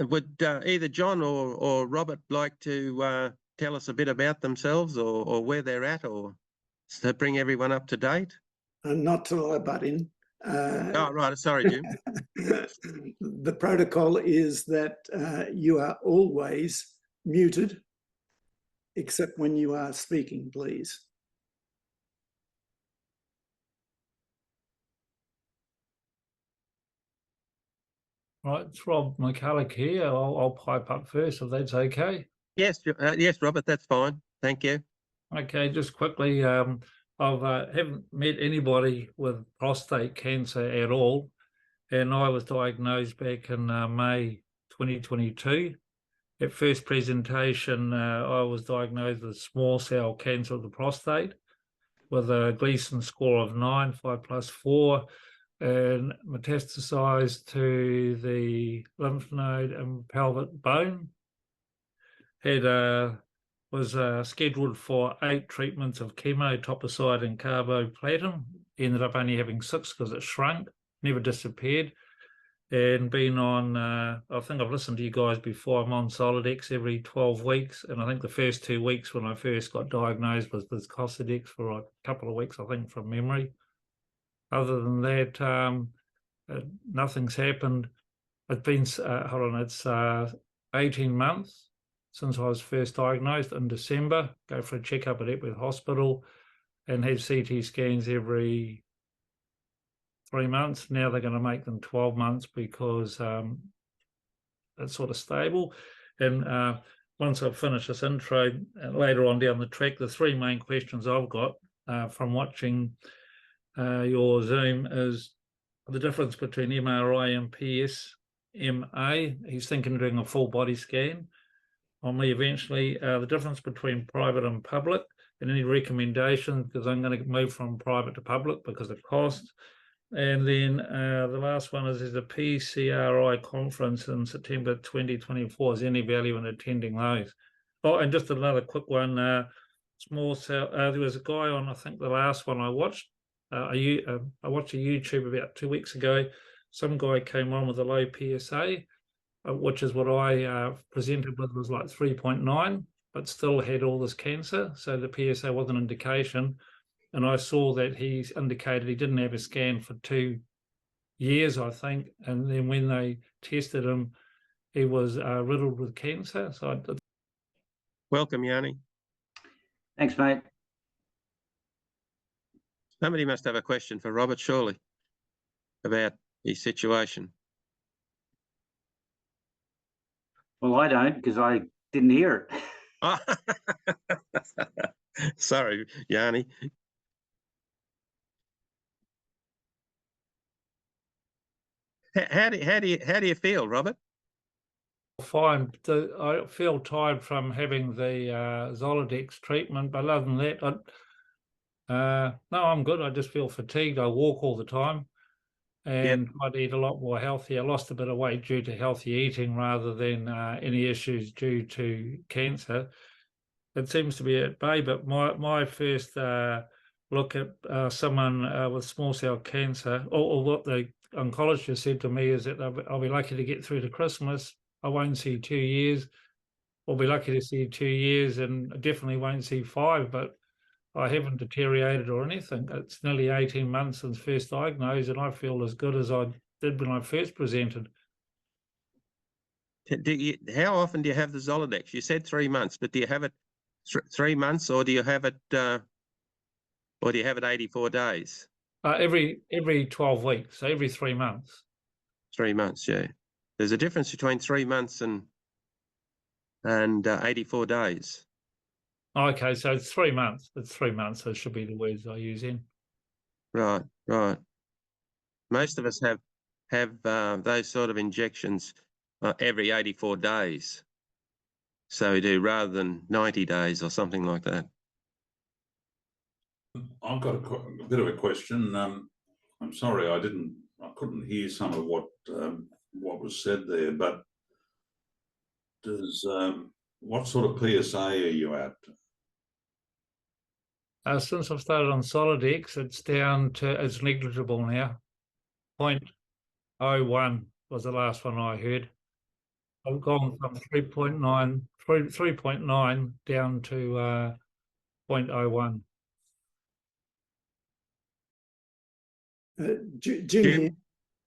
Would either John or Robert like to tell us a bit about themselves or where they're at, or to bring everyone up to date? Not till I butt in. Oh, right. Sorry, Jim. The protocol is that you are always muted, except when you are speaking, please. Right, it's Rob McCulloch here. I'll pipe up first, if that's okay. Yes, yes, Robert, that's fine. Thank you. Okay, just quickly, I haven't met anybody with prostate cancer at all, and I was diagnosed back in May 2022. At first presentation, I was diagnosed with small cell cancer of the prostate with a Gleason score of 9, 5+4, and metastasized to the lymph node and pelvic bone. Was scheduled for 8 treatments of chemo, toposid, and carboplatin. Ended up only having 6 because it shrunk, never disappeared. And been on, I think I've listened to you guys before, I'm on Solidex every 12 weeks. And I think the first 2 weeks when I first got diagnosed was with Cosidex for a couple of weeks, I think, from memory. Other than that, nothing's happened. It's been, it's 18 months since I was first diagnosed in December. Go for a checkup at Epworth Hospital and have CT scans every 3 months. Now they're going to make them 12 months because it's sort of stable. And once I finish this intro, later on down the track, the 3 main questions I've got from watching your Zoom is the difference between MRI and PSMA. He's thinking of doing a full body scan on me eventually. The difference between private and public, and any recommendations, because I'm going to move from private to public because of cost. And then the last one is there's a PCRI conference in September 2024. Is any value in attending those? Oh, and just another quick one. Small cell. There was a guy on, I think the last one I watched. I watched a YouTube about 2 weeks ago. Some guy came on with a low PSA, which is what I presented with, was like 3.9, but still had all this cancer. So the PSA was an indication. And I saw that he's indicated he didn't have a scan for 2 years, I think. And then when they tested him, he was riddled with cancer. So Welcome, Yanni. Thanks, mate. Somebody must have a question for Robert, surely, about his situation. Well, I don't, because I didn't hear it. Sorry, Yanni. How do you feel, Robert? Fine. I feel tired from having the Zoladex treatment, but other than that, no, I'm good. I just feel fatigued. I walk all the time and try to eat a lot more healthy. I lost a bit of weight due to healthy eating rather than any issues due to cancer. It seems to be at bay, but my first look at someone with small cell cancer, or what the oncologist said to me is that I'll be lucky to get through to Christmas. I won't see 2 years. I'll be lucky to see 2 years, and I definitely won't see 5, but I haven't deteriorated or anything. It's nearly 18 months since first diagnosed, and I feel as good as I did when I first presented. How often do you have the Zoladex? You said 3 months, but do you have it 3 months, or do you have it 84 days? Every 12 weeks, so every 3 months. 3 months, yeah. There's a difference between 3 months and 84 days. Okay, so it's 3 months. It's 3 months, so it should be the words I use in. Right, right. Most of us have those sort of injections every 84 days. So we do, rather than 90 days or something like that. I've got a bit of a question. I'm sorry, I couldn't hear some of what was said there, but what sort of PSA are you at? Since I've started on Solidex, it's negligible now. 0.01 was the last one I heard. I've gone from 3.9 down to 0.01. Jim here.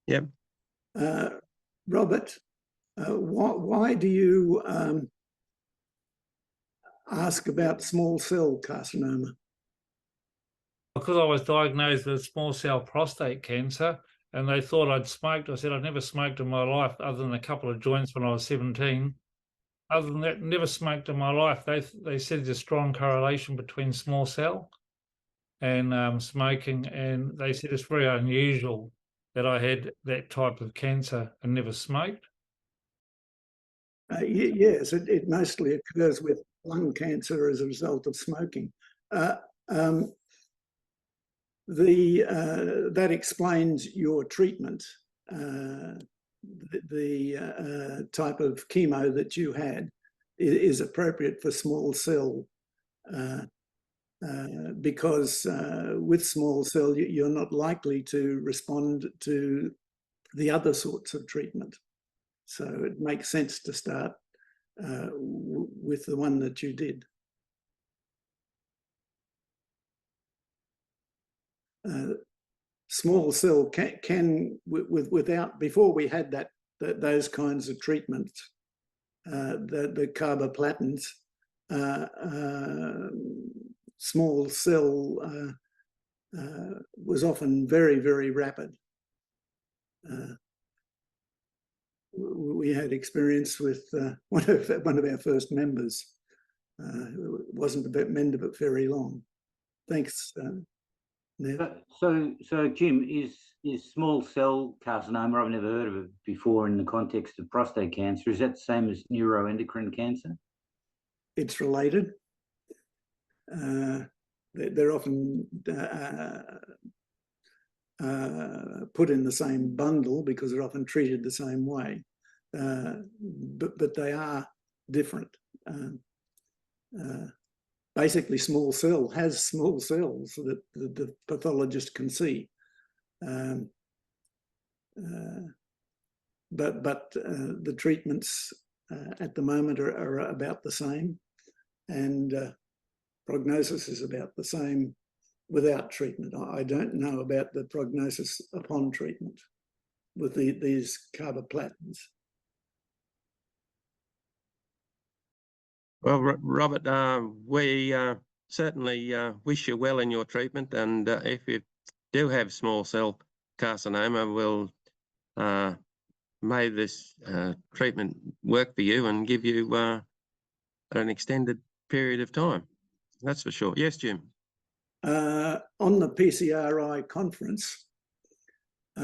Yep. Robert, why do you ask about small cell carcinoma? Because I was diagnosed with small cell prostate cancer, and they thought I'd smoked. I said I'd never smoked in my life, other than a couple of joints when I was 17. Other than that, never smoked in my life. They said there's a strong correlation between small cell and smoking, and they said it's very unusual that I had that type of cancer and never smoked. Yes, it mostly occurs with lung cancer as a result of smoking. That explains your treatment. The type of chemo that you had is appropriate for small cell because with small cell you're not likely to respond to the other sorts of treatment. So it makes sense to start with the one that you did. Small cell can without, before we had those kinds of treatments, the carboplatins, small cell was often very, very rapid. We had experience with one of our first members who wasn't a member but very long. Thanks. So Jim, is small cell carcinoma, I've never heard of it before in the context of prostate cancer, is that the same as neuroendocrine cancer? It's related. They're often put in the same bundle because they're often treated the same way, but they are different. Basically, small cell has small cells that the pathologist can see, but the treatments at the moment are about the same, and prognosis is about the same without treatment. I don't know about the prognosis upon treatment with these carboplatins. Well, Robert, we certainly wish you well in your treatment, and if you do have small cell carcinoma, we'll may this treatment work for you and give you an extended period of time. That's for sure. Yes, Jim. On the PCRI conference, in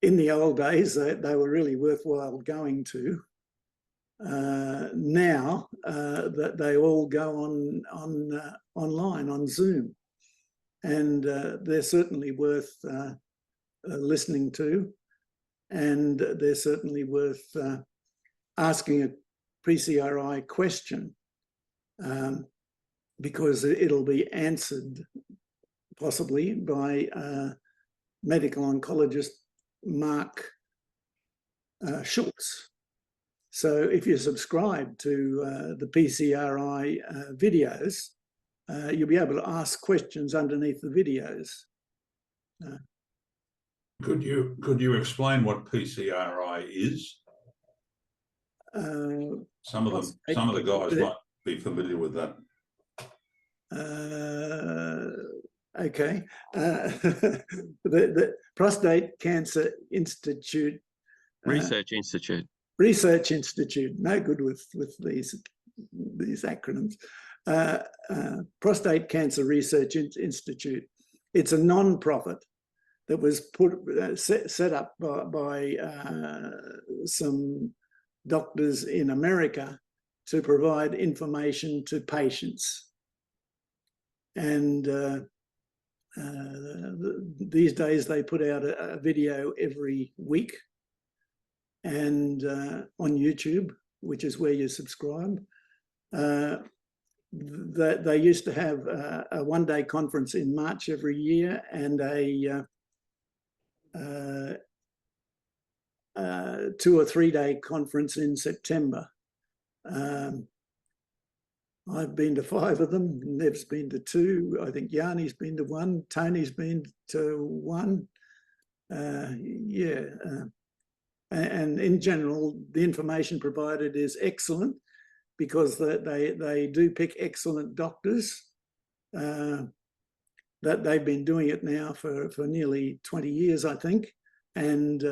the old days, they were really worthwhile going to. Now that they all go online on Zoom, and they're certainly worth listening to, and they're certainly worth asking a PCRI question, because it'll be answered possibly by medical oncologist Mark Schultz. So if you subscribe to the PCRI videos, you'll be able to ask questions underneath the videos. Could you explain what PCRI is? Some of the guys might be familiar with that. Okay. The Prostate Cancer Institute. Research Institute. Research Institute. No good with these acronyms. Prostate Cancer Research Institute. It's a non-profit that was set up by some doctors in America to provide information to patients. And these days they put out a video every week, and on YouTube, which is where you subscribe. They used to have a one-day conference in March every year, and 2 or 3 day conference in September. I've been to 5 of them. Nev's been to 2. I think Yanni's been to 1. Tony's been to 1. And in general, the information provided is excellent because they do pick excellent doctors. That they've been doing it now for nearly 20 years, I think, and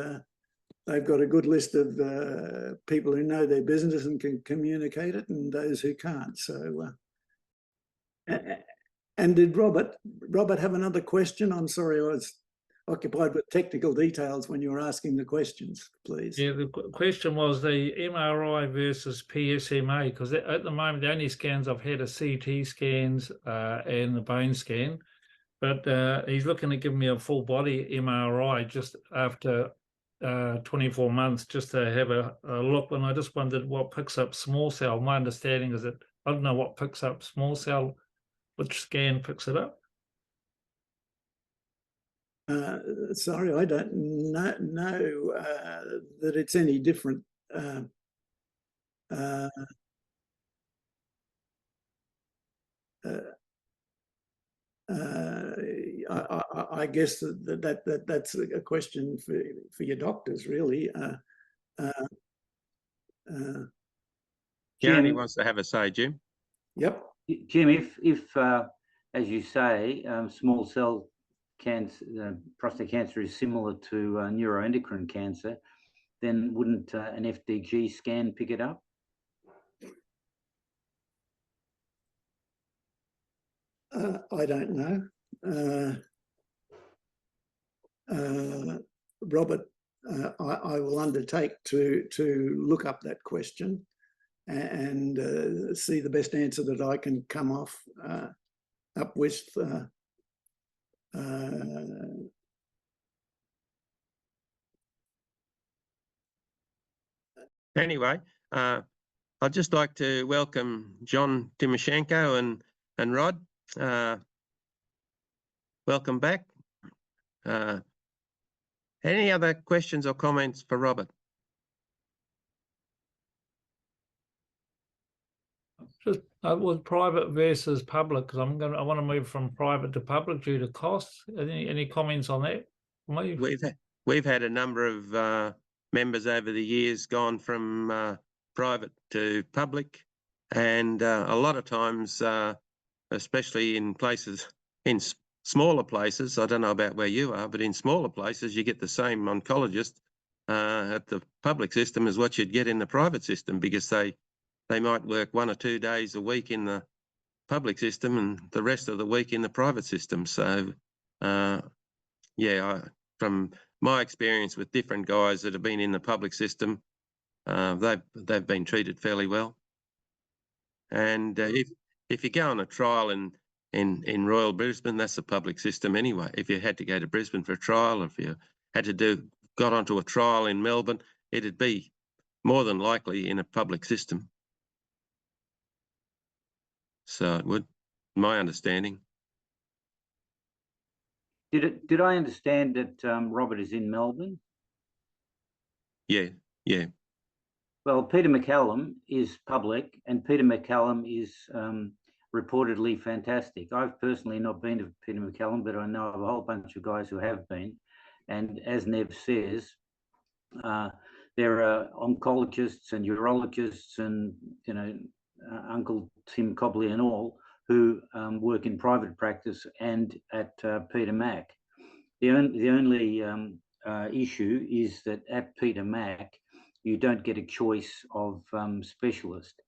they've got a good list of people who know their business and can communicate it, and those who can't. So, and did Robert have another question? I'm sorry, I was occupied with technical details when you were asking the questions, please. Yeah, the question was the MRI versus PSMA, because at the moment the only scans I've had are CT scans and the bone scan, but he's looking at giving me a full body MRI just after 24 months just to have a look. And I just wondered what picks up small cell. My understanding is that I don't know what picks up small cell, which scan picks it up. Sorry, I don't know that it's any different. I guess that's a question for your doctors, really. Yanni Jim, wants to have a say, Jim. Yep. Jim, if as you say, small cell cancer, prostate cancer is similar to neuroendocrine cancer, then wouldn't an FDG scan pick it up? I don't know. Robert, I will undertake to look up that question and see the best answer that I can come up with. Anyway, I'd just like to welcome John Timoshenko and Rod. Welcome back. Any other questions or comments for Robert? Just with private versus public, because I want to move from private to public due to costs. Any comments on that? We've had a number of members over the years gone from private to public, and a lot of times, especially in places, in smaller places, I don't know about where you are, but in smaller places, you get the same oncologist at the public system as what you'd get in the private system, because they might work 1 or 2 days a week in the public system and the rest of the week in the private system. So, from my experience with different guys that have been in the public system, they've been treated fairly well. And if you go on a trial in Royal Brisbane, that's the public system anyway. If you had to go to Brisbane for a trial, or if you had to got onto a trial in Melbourne, it'd be more than likely in a public system. So it would, my understanding. Did I understand that Robert is in Melbourne? Yeah. Well, Peter McCallum is public, and Peter McCallum is reportedly fantastic. I've personally not been to Peter McCallum, but I know of a whole bunch of guys who have been. And as Nev says, there are oncologists and urologists and, Uncle Tim Cobley and all who work in private practice and at Peter Mac. The only issue is that at Peter Mac, you don't get a choice of specialist.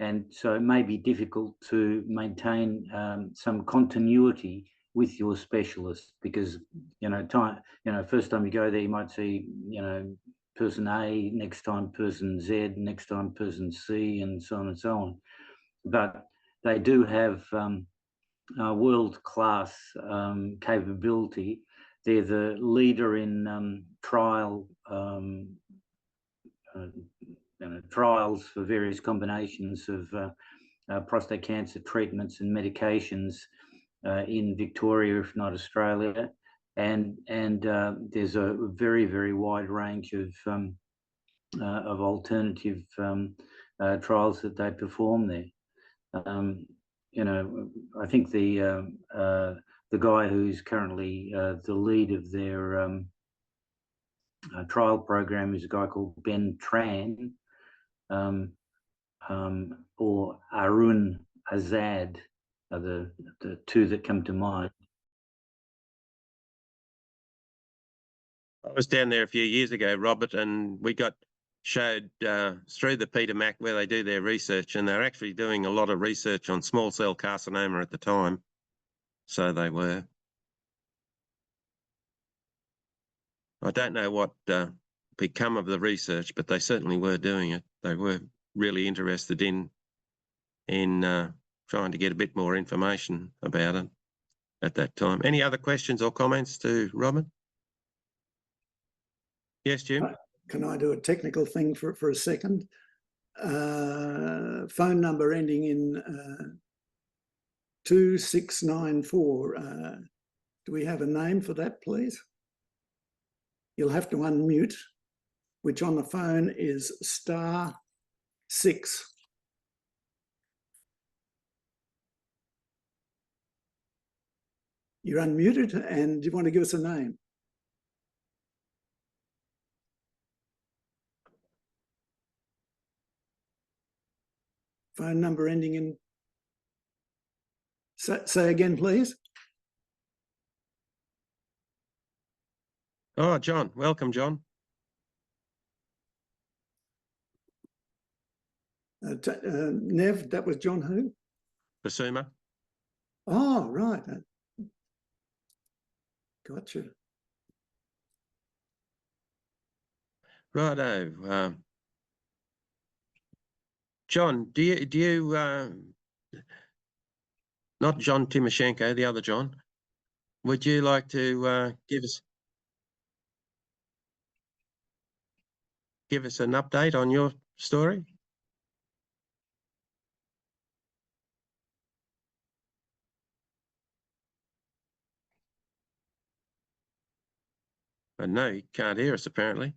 And so it may be difficult to maintain some continuity with your specialist, because, first time you go there, you might see, person A, next time person Z, next time person C, and so on and so on. But they do have world-class capability. They're the leader in trials for various combinations of prostate cancer treatments and medications in Victoria, if not Australia. And there's a very, very wide range of of alternative trials that they perform there. You know, I think the guy who's currently the lead of their trial program is a guy called Ben Tran, or Arun Azad are the two that come to mind. I was down there a few years ago, Robert, and we got showed through the Peter Mac where they do their research, and they're actually doing a lot of research on small cell carcinoma at the time. So they were. I don't know what become of the research, but they certainly were doing it. They were really interested in trying to get a bit more information about it at that time. Any other questions or comments to Robert? Yes, Jim? Can I do a technical thing for a second? Phone number ending in 2694. Do we have a name for that, please? You'll have to unmute, which on the phone is *6. You're unmuted, and do you want to give us a name? Phone number ending in... Say again, please. Oh, John. Welcome, John. Nev, that was John who? Basuma. Oh, right. Gotcha. Righto. John, do you not John Timoshenko, the other John, would you like to give us an update on your story? No, you can't hear us apparently.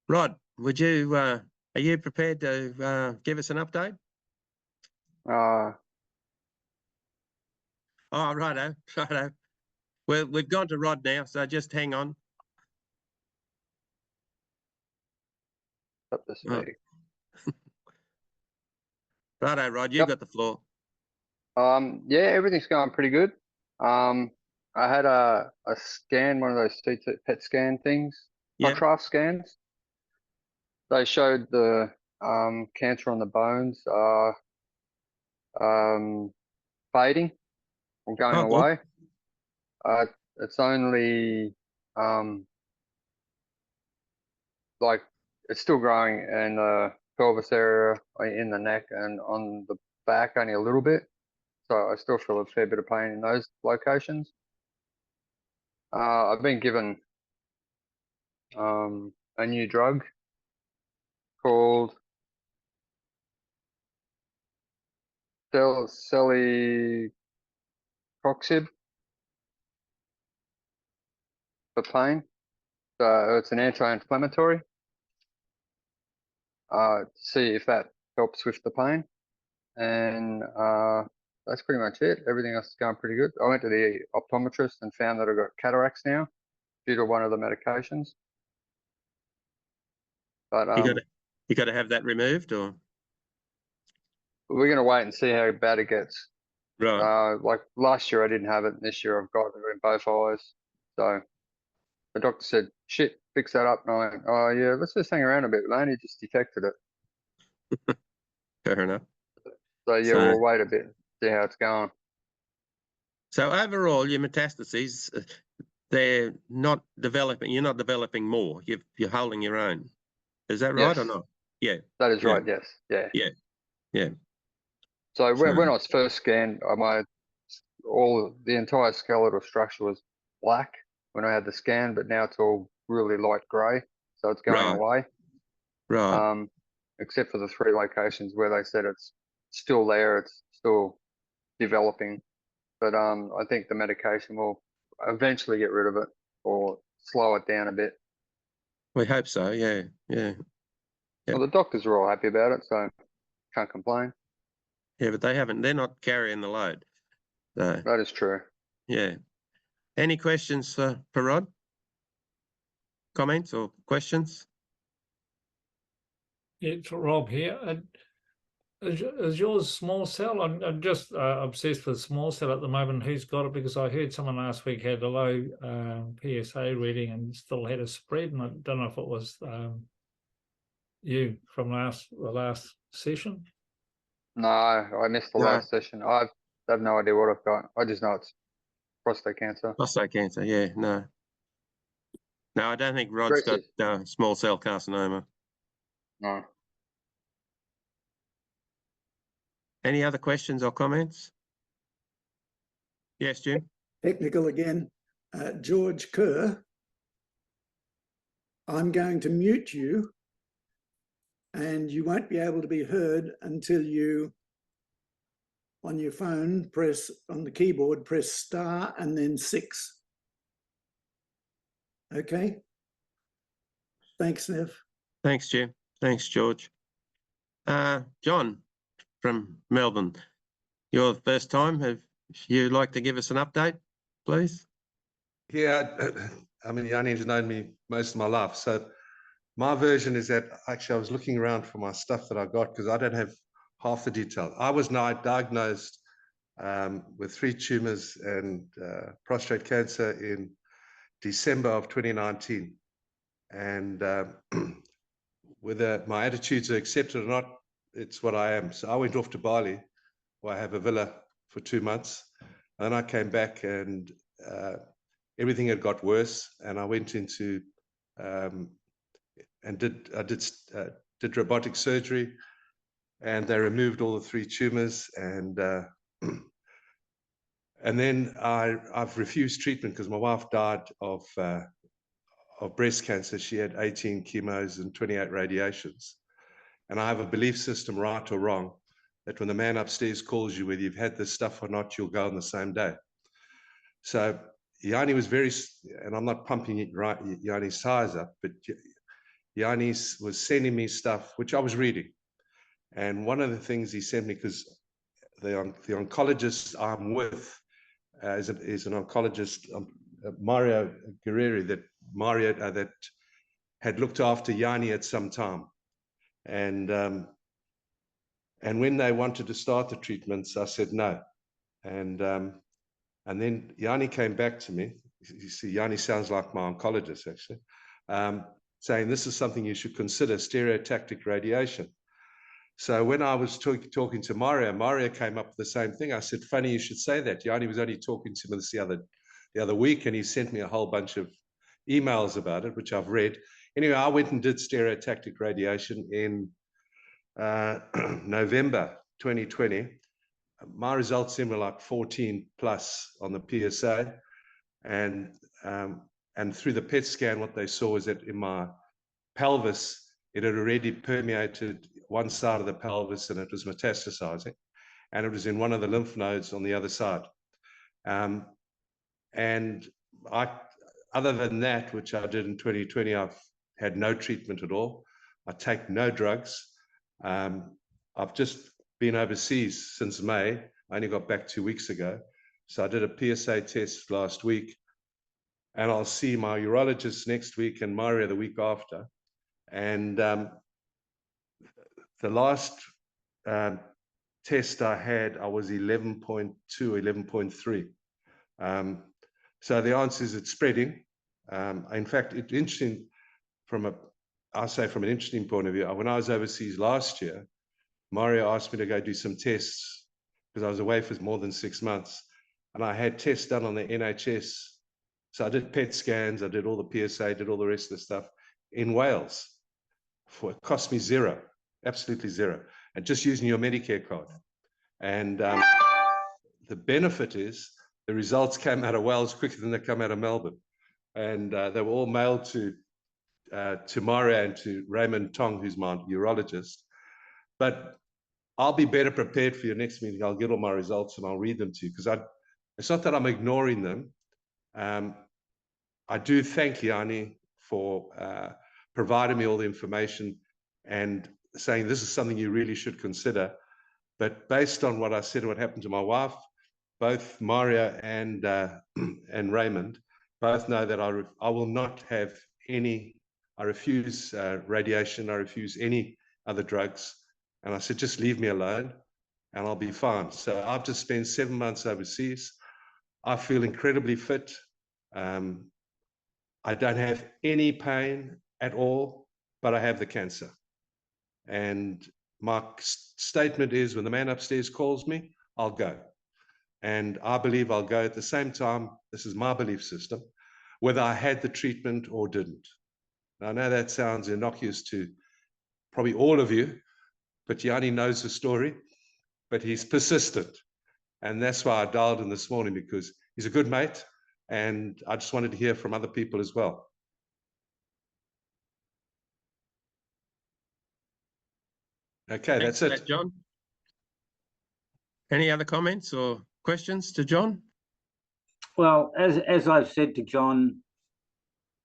Rod, would you are you prepared to give us an update? Oh, righto. Well, we've gone to Rod now, so just hang on. Up to speed. Righto, Rod, you've got the floor. Yeah, everything's going pretty good. I had a scan, one of those CT PET scan things, contrast scans. They showed the cancer on the bones fading and going away. It's only like it's still growing in the pelvis area, in the neck, and on the back only a little bit. So I still feel a fair bit of pain in those locations. I've been given a new drug called celecoxib for pain. So it's an anti-inflammatory. To see if that helps with the pain, and that's pretty much it. Everything else is going pretty good. I went to the optometrist and found that I've got cataracts now due to one of the medications. But you got to have that removed, or we're going to wait and see how bad it gets. Right. Like last year I didn't have it, and this year I've got it in both eyes. So the doctor said, "Shit, fix that up." And I went, "Oh yeah, let's just hang around a bit. We only just detected it." Fair enough. So yeah, we'll wait a bit, see how it's going. So overall, your metastases, they're not developing. You're not developing more. You're holding your own. Is that right or not? Yeah. That is right. Yes. Yeah. Yeah. So when I was first scanned, the entire skeletal structure was black when I had the scan, but now it's all really light grey, so it's going away. Right. Except for the 3 locations where they said it's still there, it's still developing. But I think the medication will eventually get rid of it or slow it down a bit. We hope so. Yeah. Yeah. Well, the doctors are all happy about it, so can't complain. Yeah, but they're not carrying the load. So, That is true. yeah. Any questions for Rod? Comments or questions? It's Rob here. Is yours small cell? I'm just obsessed with small cell at the moment. Who's got it? Because I heard someone last week had a low PSA reading and still had a spread, and I don't know if it was you from the last session. No, I missed the No. last session. I have no idea what I've got. I just know it's prostate cancer. Prostate cancer, yeah, no. No, I don't think Rod's got small cell carcinoma. No. Any other questions or comments? Yes, Jim? Technical again. George Kerr, I'm going to mute you and you won't be able to be heard until you, on your phone, press on the keyboard, press star and then 6. Okay? Thanks, Nev. Thanks, Jim. Thanks, George. John from Melbourne, your first time. Have you like to give us an update, please? Yeah, I mean, Yanni's known me most of my life. So my version is that actually I was looking around for my stuff that I got because I don't have half the detail. I was now diagnosed with 3 tumors and prostate cancer in December of 2019. And whether my attitudes are accepted or not, it's what I am. So I went off to Bali, where I have a villa for 2 months. And I came back and everything had got worse. And I went into and did robotic surgery, and they removed all the 3 tumors. And and then I've refused treatment because my wife died of breast cancer. She had 18 chemos and 28 radiations. And I have a belief system, right or wrong, that when the man upstairs calls you, whether you've had this stuff or not, you'll go on the same day. So Yanni was very, and I'm not pumping Yanni's size up, but Yanni was sending me stuff, which I was reading. And one of the things he sent me, because the oncologist I'm with is an oncologist, Mario Guerreri, that had looked after Yanni at some time. And when they wanted to start the treatments, I said no. And then Yanni came back to me. You see, Yanni sounds like my oncologist, actually, saying this is something you should consider, stereotactic radiation. So when I was talking to Mario came up with the same thing. I said, funny you should say that. Yanni was only talking to me the other week, and he sent me a whole bunch of emails about it, which I've read. Anyway, I went and did stereotactic radiation in November 2020. My results then were like 14 plus on the PSA. And through the PET scan, what they saw was that in my pelvis, it had already permeated one side of the pelvis and it was metastasizing. And it was in one of the lymph nodes on the other side. And other than that, which I did in 2020, I've had no treatment at all. I take no drugs. I've just been overseas since May. I only got back 2 weeks ago. So I did a PSA test last week, and I'll see my urologist next week and Mario the week after. And the last test I had, I was 11.2, 11.3. So the answer is it's spreading. In fact, it's interesting I'll say from an interesting point of view. When I was overseas last year, Mario asked me to go do some tests because I was away for more than 6 months. And I had tests done on the NHS. So I did PET scans, I did all the PSA, did all the rest of the stuff in Wales. It cost me zero, absolutely zero. And just using your Medicare card. And the benefit is the results came out of Wales quicker than they come out of Melbourne. And they were all mailed to Mario and to Raymond Tong, who's my urologist. But I'll be better prepared for your next meeting. I'll get all my results and I'll read them to you, because it's not that I'm ignoring them. I do thank Yanni for providing me all the information. and saying this is something you really should consider. But based on what I said, what happened to my wife, both Mario and Raymond both know that I will not have any. I refuse radiation. I refuse any other drugs. And I said, just leave me alone and I'll be fine. So I've just spent 7 months overseas. I feel incredibly fit. I don't have any pain at all, but I have the cancer. And my statement is, when the man upstairs calls me, I'll go. And I believe I'll go at the same time. This is my belief system, whether I had the treatment or didn't. Now, I know that sounds innocuous to probably all of you, but Yanni knows the story, but he's persistent. And that's why I dialed in this morning, because he's a good mate. And I just wanted to hear from other people as well. Okay, Thanks that's for it. that, John. Any other comments or questions to John? Well, as I've said to John,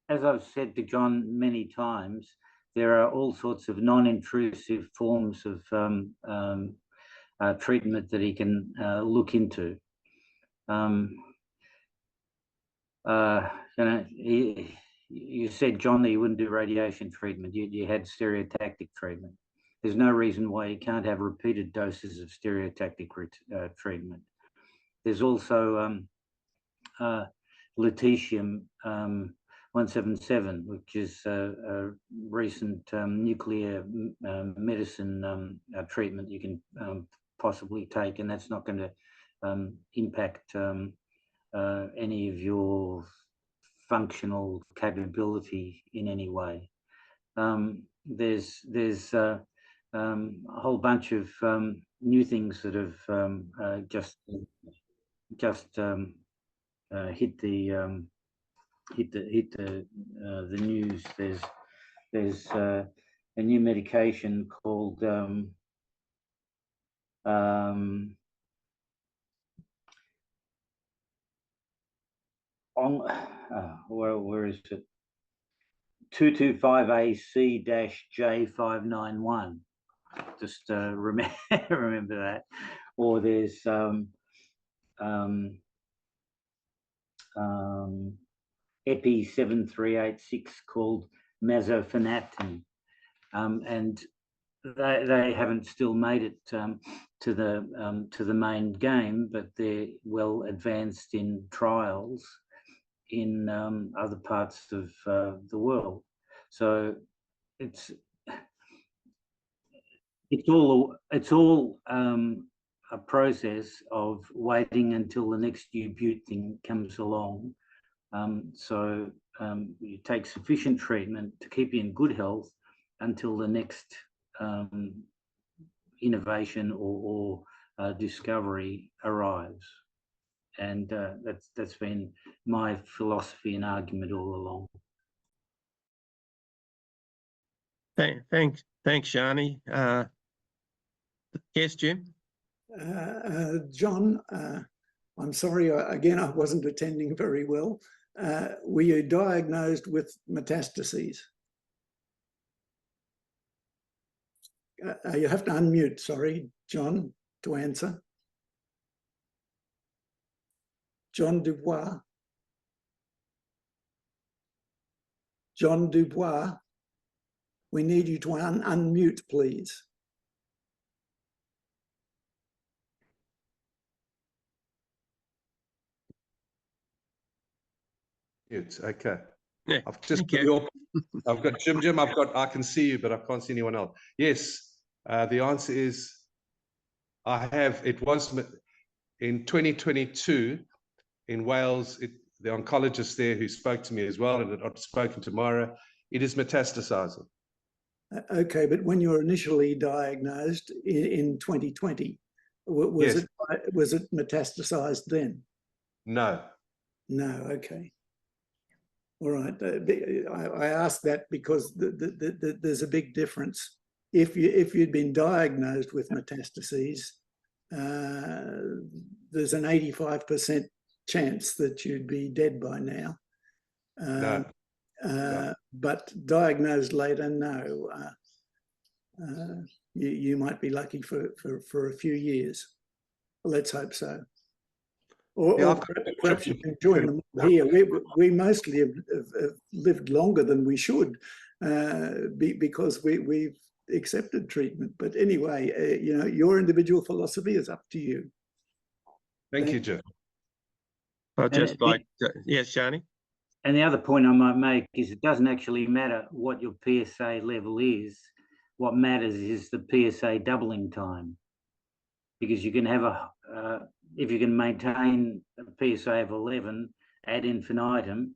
many times, there are all sorts of non-intrusive forms of treatment that he can look into. You said, John, that you wouldn't do radiation treatment. You had stereotactic treatment. There's no reason why you can't have repeated doses of stereotactic treatment. There's also lutetium 177, which is a recent nuclear medicine treatment you can possibly take, and that's not going to impact any of your functional capability in any way. There's a whole bunch of new things that have just hit the news. There's a new medication called where is it? 225AC-J591. Just remember that. Or there's Epi 7386 called Masofanactin, and they haven't still made it to the main game, but they're well advanced in trials in other parts of the world. So it's all a process of waiting until the next new Butte thing comes along. So you take sufficient treatment to keep you in good health until the next innovation or discovery arrives. And that's been my philosophy and argument all along. Thanks, Shani. Yes, Jim? John, I'm sorry, again, I wasn't attending very well. Were you diagnosed with metastases? You have to unmute, sorry, John, to answer. John Dubois. John Dubois, we need you to unmute, please. It's okay. Yeah, I've just I've got Jim. I can see you, but I can't see anyone else. Yes, the answer is it was in 2022 in Wales. The oncologist there who spoke to me as well, and I've spoken to Mara, it is metastasizing. Okay, but when you were initially diagnosed in 2020, was it metastasized then? No. No, okay. All right. I asked that because there's a big difference. If you'd been diagnosed with metastases, there's an 85% chance that you'd be dead by now. No. But diagnosed later, no. you might be lucky for a few years. Let's hope so. Or perhaps you can join them here. We mostly have lived longer than we should because we've accepted treatment. But anyway, you know, your individual philosophy is up to you. Thank you, Jim. I'd just like to, yes, Shani. And the other point I might make is it doesn't actually matter what your PSA level is. What matters is the PSA doubling time, because you can have if you can maintain a PSA of 11 ad infinitum,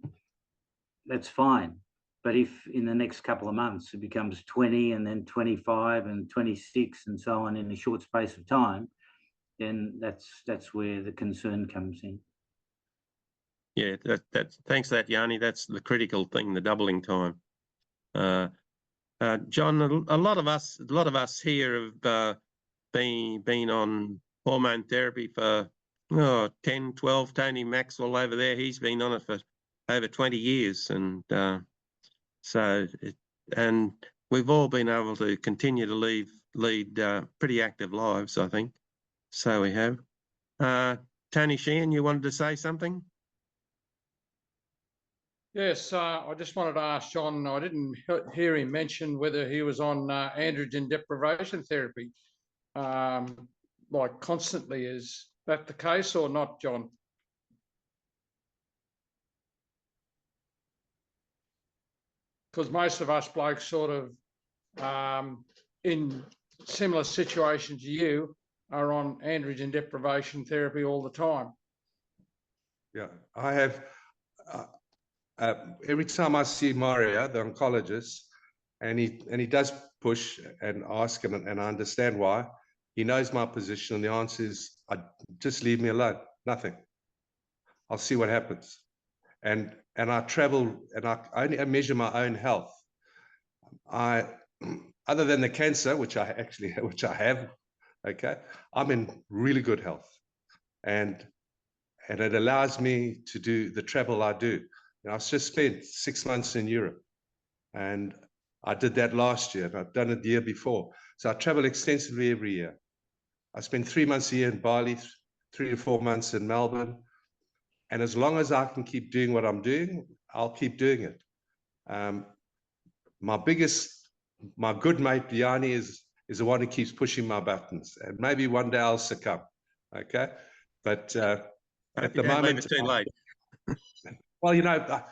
that's fine. But if in the next couple of months it becomes 20 and then 25 and 26 and so on in a short space of time, then that's where the concern comes in. Yeah, thanks for that, Yanni. That's the critical thing, the doubling time. John, a lot of us here have been on hormone therapy for 10, 12. Tony Maxwell over there, he's been on it for over 20 years, and and we've all been able to continue to lead pretty active lives, I think. So we have. Tony Sheehan, you wanted to say something? Yes, I just wanted to ask John, I didn't hear him mention whether he was on androgen deprivation therapy, like constantly. Is that the case or not, John? Because most of us blokes sort of in similar situations to you are on androgen deprivation therapy all the time. Yeah, I have. Every time I see Mario, the oncologist, and he does push and ask, and I understand why. He knows my position, and the answer is, just leave me alone. Nothing. I'll see what happens. And I travel, and I measure my own health. Other than the cancer, which I have, okay, I'm in really good health, and it allows me to do the travel I do. I've just spent 6 months in Europe, and I did that last year, and I've done it the year before. So I travel extensively every year. I spend 3 months a year in Bali, 3 to 4 months in Melbourne. And as long as I can keep doing what I'm doing, I'll keep doing it. My good mate, Yanni, is the one who keeps pushing my buttons. And maybe one day I'll succumb, okay? But at the moment, it's too late. Well, you know,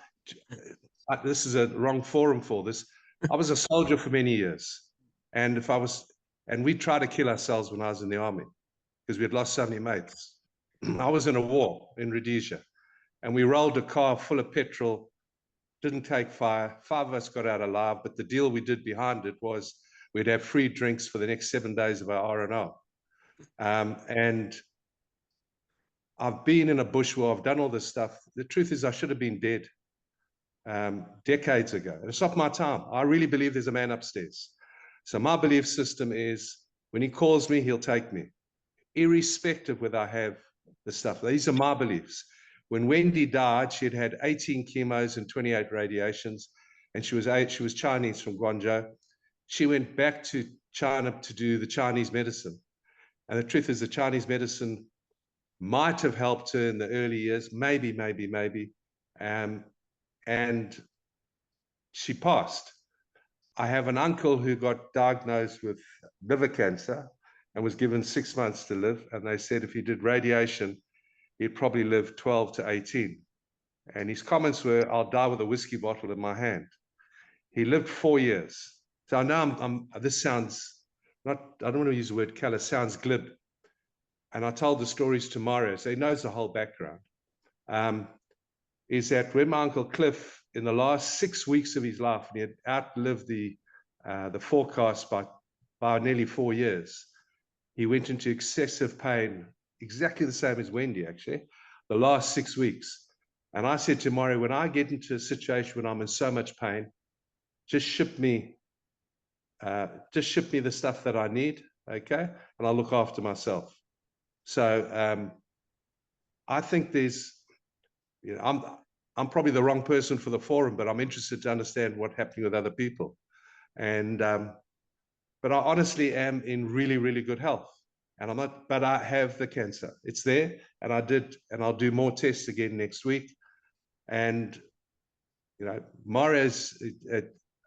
this is a wrong forum for this. I was a soldier for many years, and we tried to kill ourselves when I was in the army because we had lost so many mates. I was in a war in Rhodesia, and we rolled a car full of petrol, didn't take fire. 5 of us got out alive, but the deal we did behind it was we'd have free drinks for the next 7 days of our R&R. And I've been in a bush where I've done all this stuff. The truth is I should have been dead decades ago. It's not my time. I really believe there's a man upstairs. So my belief system is when he calls me, he'll take me, irrespective whether I have the stuff. These are my beliefs. When Wendy died, she had had 18 chemos and 28 radiations, and she was Chinese from Guangzhou. She went back to China to do the Chinese medicine. And the truth is the Chinese medicine might have helped her in the early years, maybe. And she passed. I have an uncle who got diagnosed with liver cancer and was given 6 months to live. And they said if he did radiation, he'd probably live 12 to 18. And his comments were, I'll die with a whiskey bottle in my hand. He lived 4 years. So I know this sounds, I don't want to use the word callous, sounds glib. And I told the stories to Mario, so he knows the whole background, is that when my Uncle Cliff, in the last 6 weeks of his life, and he had outlived the forecast by nearly 4 years, he went into excessive pain, exactly the same as Wendy, actually, the last 6 weeks. And I said to Mario, when I get into a situation when I'm in so much pain, just ship me the stuff that I need, okay? And I'll look after myself. So I think there's, you know, I'm probably the wrong person for the forum, but I'm interested to understand what's happening with other people. And but I honestly am in really, really good health. And I'm not, but I have the cancer. It's there, and I'll do more tests again next week. And, you know, Maria's,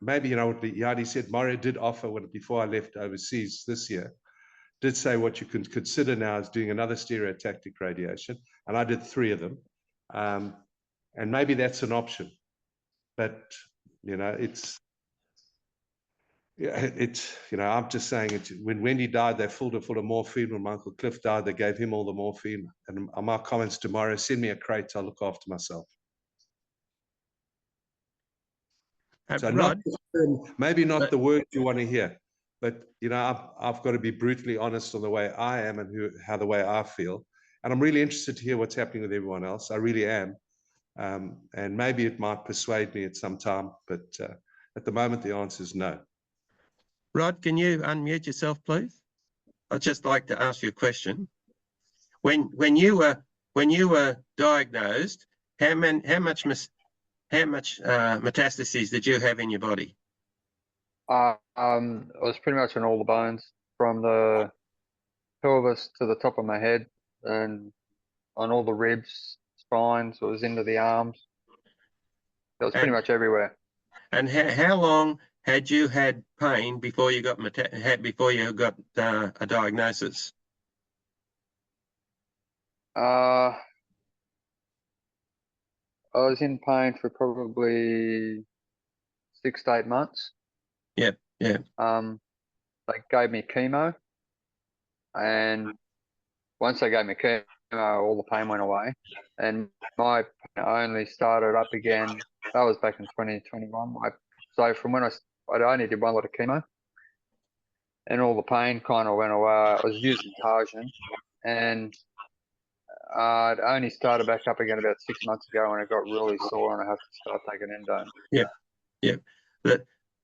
maybe, you know, what Yadi said, Maria did offer, before I left overseas this year, did say what you can consider now is doing another stereotactic radiation. And I did 3 of them. And maybe that's an option. But, you know, you know, I'm just saying it. When Wendy died, they filled her full of morphine. When my Uncle Cliff died, they gave him all the morphine. And my comments tomorrow, send me a crate, I'll look after myself. So Rod, maybe not the word you want to hear, but, you know, I've got to be brutally honest on the way I am and how the way I feel. And I'm really interested to hear what's happening with everyone else. I really am. And maybe it might persuade me at some time, but at the moment, the answer is no. Rod, can you unmute yourself, please? I'd just like to ask you a question. When you were diagnosed, how much metastases did you have in your body? I was pretty much on all the bones, from the pelvis to the top of my head, and on all the ribs, spines. It was into the arms. It was pretty much everywhere. And how long had you had pain before you got a diagnosis? I was in pain for probably 6 to 8 months. Yep. They gave me chemo, and once they gave me chemo, all the pain went away, and my pain only started up again. That was back in 2021. So from when I only did 1 lot of chemo, and all the pain kind of went away. I was using Tarjan, and it only started back up again about 6 months ago when it got really sore and I had to start taking endone. Yeah.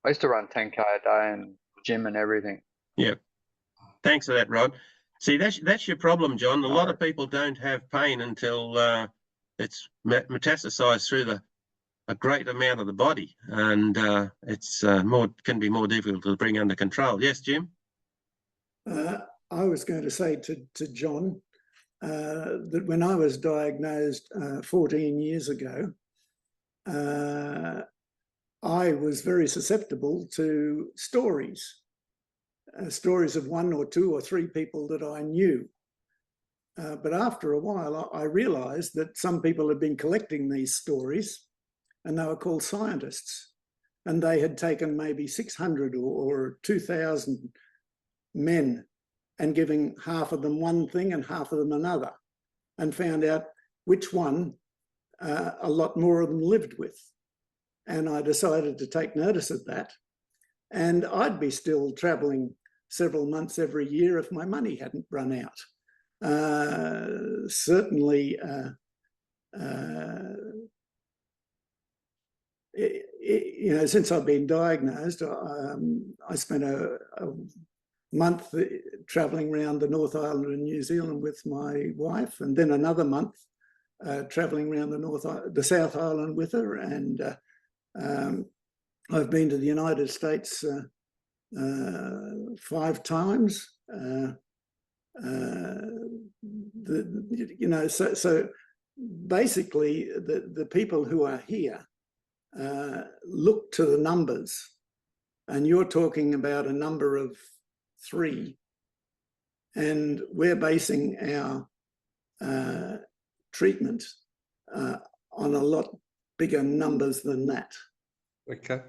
I used to run 10K a day and gym and everything. Yeah. Thanks for that, Rod. See, that's your problem, John. A lot of people don't have pain until it's metastasized through a great amount of the body, and it's can be more difficult to bring under control. Yes, Jim? I was going to say to John that when I was diagnosed 14 years ago, I was very susceptible to stories of 1 or 2 or 3 people that I knew. But after a while, I realized that some people had been collecting these stories, and they were called scientists. And they had taken maybe 600 or 2,000 men and giving half of them one thing and half of them another, and found out which one a lot more of them lived with. And I decided to take notice of that. And I'd be still traveling several months every year if my money hadn't run out. Certainly, you know, since I've been diagnosed, I spent a month traveling around the North Island of New Zealand with my wife, and then another month traveling around the South Island with her. And I've been to the United States 5 times. You know, so basically, the people who are here look to the numbers, and you're talking about a number of 3, and we're basing our treatment on a lot bigger numbers than that. Okay.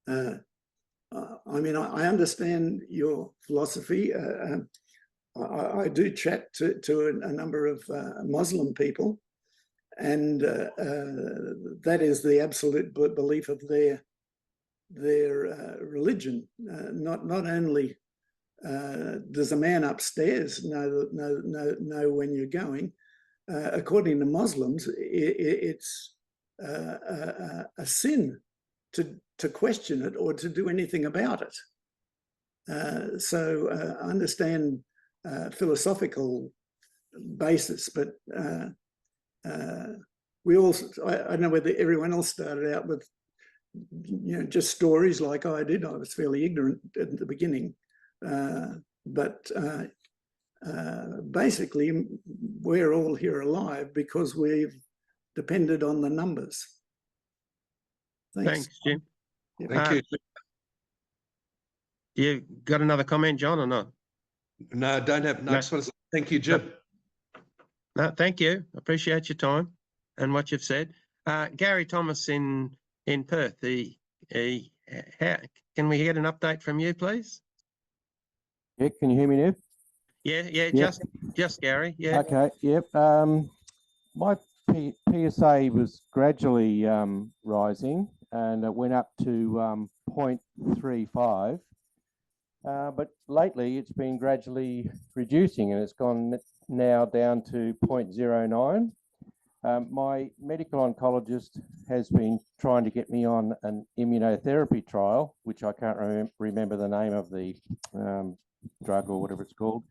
I mean, I understand your philosophy. I do chat to a number of Muslim people, and that is the absolute belief of their religion. Not only does a man upstairs know when you're going, according to Muslims, it's a sin to question it or to do anything about it. So I understand philosophical basis, but we also, I don't know whether everyone else started out with, you know, just stories like I did. I was fairly ignorant at the beginning, But basically, we're all here alive because we've depended on the numbers. Thanks, Jim. Yep. Thank you. You got another comment, John, or not? No, I don't have. No, I just want to say thank you, Jim. No, thank you. Appreciate your time and what you've said. Gary Thomas in Perth. Can we get an update from you, please? Yeah, can you hear me now? Yeah, Yep. just Gary. Yeah. Okay, yep. My PSA was gradually rising, and it went up to 0.35. But lately it's been gradually reducing, and it's gone now down to 0.09. My medical oncologist has been trying to get me on an immunotherapy trial, which I can't remember the name of the drug or whatever it's called.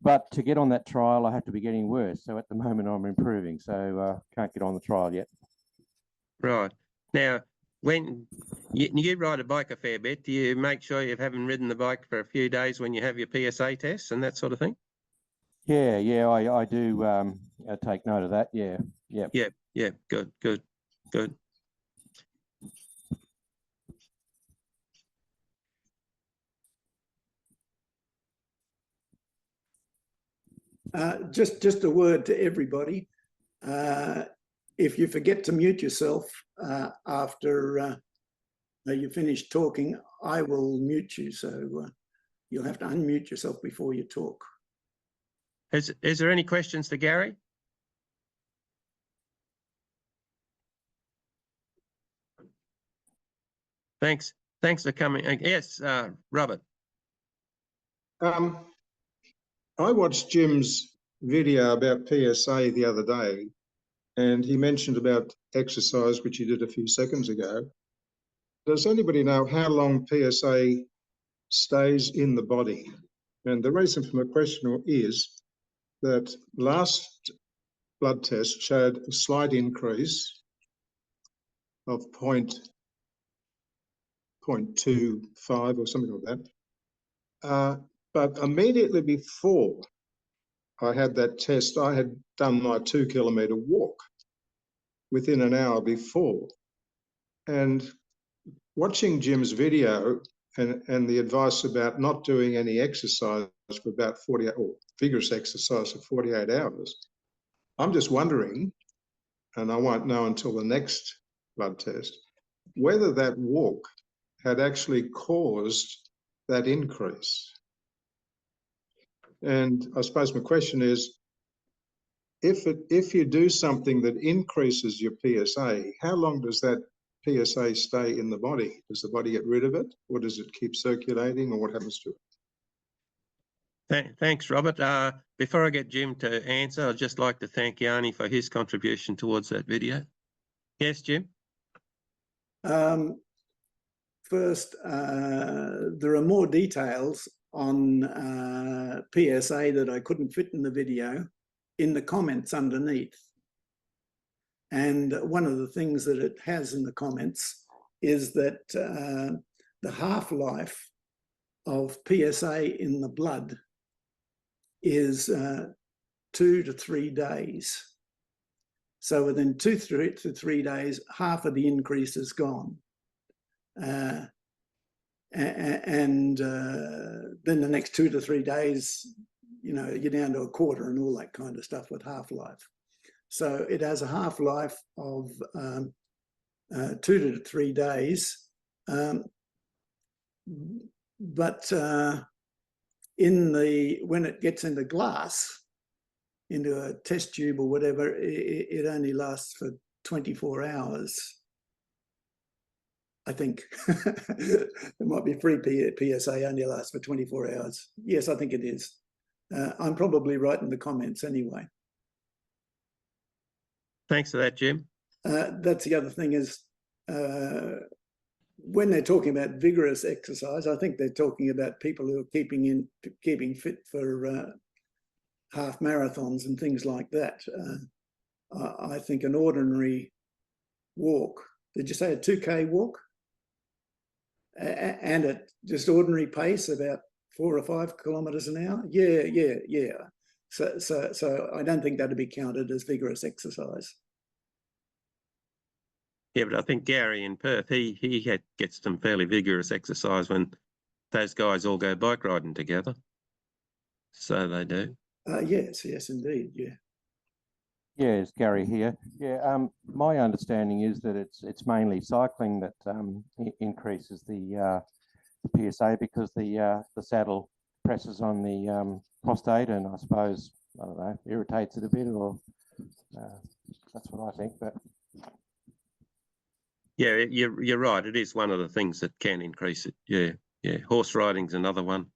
But to get on that trial, I have to be getting worse. So at the moment I'm improving, so can't get on the trial yet. Right. Now, when you ride a bike a fair bit, do you make sure you haven't ridden the bike for a few days when you have your PSA tests and that sort of thing? Yeah, I do take note of that. Yeah. Good. Just a word to everybody. If you forget to mute yourself after you finish talking, I will mute you. So you'll have to unmute yourself before you talk. Is there any questions to Gary? Thanks for coming. Yes, Robert. I watched Jim's video about PSA the other day, and he mentioned about exercise, which he did a few seconds ago. Does anybody know how long PSA stays in the body? And the reason for my question is that last blood test showed a slight increase of 0.25 or something like that. But immediately before I had that test, I had done my 2-kilometre walk within an hour before. And watching Jim's video and the advice about not doing any exercise for about 48, or vigorous exercise for 48 hours, I'm just wondering, and I won't know until the next blood test, whether that walk had actually caused that increase. And I suppose my question is, if you do something that increases your PSA, how long does that PSA stay in the body? Does the body get rid of it, or does it keep circulating, or what happens to it? Thanks, Robert. Before I get Jim to answer, I'd just like to thank Yanni for his contribution towards that video. Yes, Jim? First, there are more details on PSA that I couldn't fit in the video in the comments underneath. And one of the things that it has in the comments is that the half-life of PSA in the blood is 2 to 3 days. So within 2 to 3 days, half of the increase is gone. And then the next 2 to 3 days, you're down to a quarter and all that kind of stuff with half-life. So it has a half-life of 2 to 3 days. But when it gets into glass, into a test tube or whatever, it only lasts for 24 hours. I think it might be free PSA only lasts for 24 hours. Yes, I think it is. I'm probably right in the comments anyway. Thanks for that, Jim. That's the other thing is when they're talking about vigorous exercise, I think they're talking about people who are keeping fit for half marathons and things like that. I think an ordinary walk, did you say a 2K walk? and at just ordinary pace, about 4 or 5 kilometres an hour. Yeah. So I don't think that'd be counted as vigorous exercise. Yeah, but I think Gary in Perth, he gets some fairly vigorous exercise when those guys all go bike riding together. So they do. Yes, indeed, yeah. Yeah, it's Gary here. Yeah, my understanding is that it's mainly cycling that increases the PSA, because the saddle presses on the prostate, and I suppose, I don't know, irritates it a bit, or that's what I think. But yeah, you're right. It is one of the things that can increase it. Yeah. Horse riding's another one.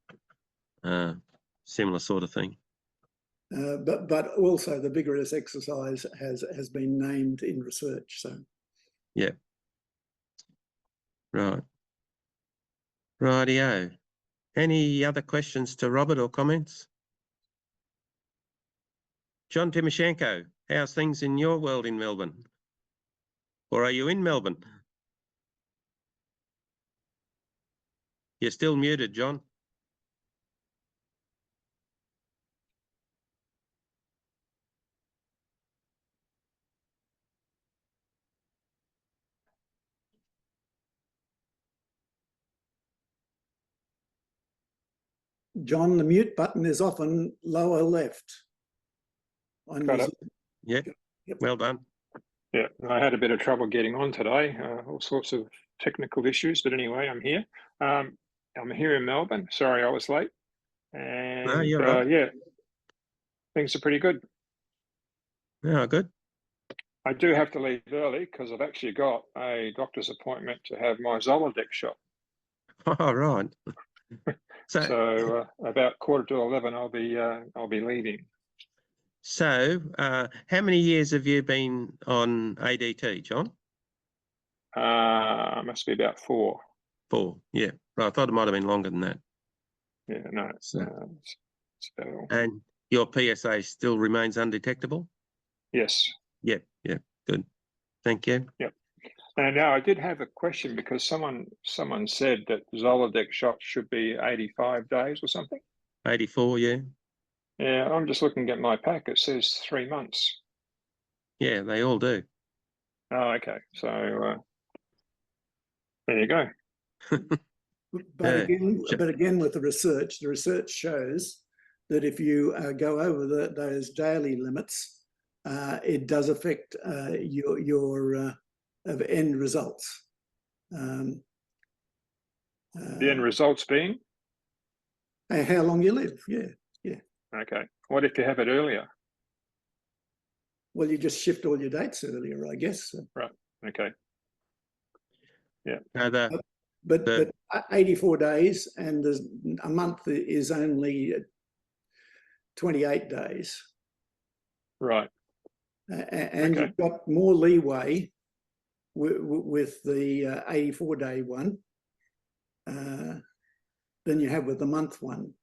Similar sort of thing. But also the vigorous exercise has been named in research. So yeah. Right. Rightio. Any other questions to Robert or comments? John Timoshenko, how's things in your world in Melbourne? Or are you in Melbourne? You're still muted, John. John, the mute button is often lower left. Got it. Yeah, Yep. Well done. Yeah, I had a bit of trouble getting on today, all sorts of technical issues, but anyway, I'm here. I'm here in Melbourne. Sorry I was late. And No, you're right. yeah, things are pretty good. Oh, good. I do have to leave early because I've actually got a doctor's appointment to have my Zoladex shot. Oh, right. So about 11:15, I'll be leaving. So, how many years have you been on ADT, John? Must be about 4. 4, yeah. Right, I thought it might have been longer than that. Yeah, no, So, it's about all. and your PSA still remains undetectable? Yes. Yep, good. Thank you. Yep. And now I did have a question, because someone said that Zoladex shots should be 85 days or something. 84, yeah. Yeah, I'm just looking at my pack. It says 3 months. Yeah, they all do. Oh, okay. So there you go. But again, with the research shows that if you go over those daily limits, it does affect your end results. The end results being? How long you live, yeah. Okay. What if you have it earlier? Well, you just shift all your dates earlier, I guess. Right. Okay. Yeah. But 84 days, and a month is only 28 days. Right. And you've got more leeway with the 84-day one than you have with the month one.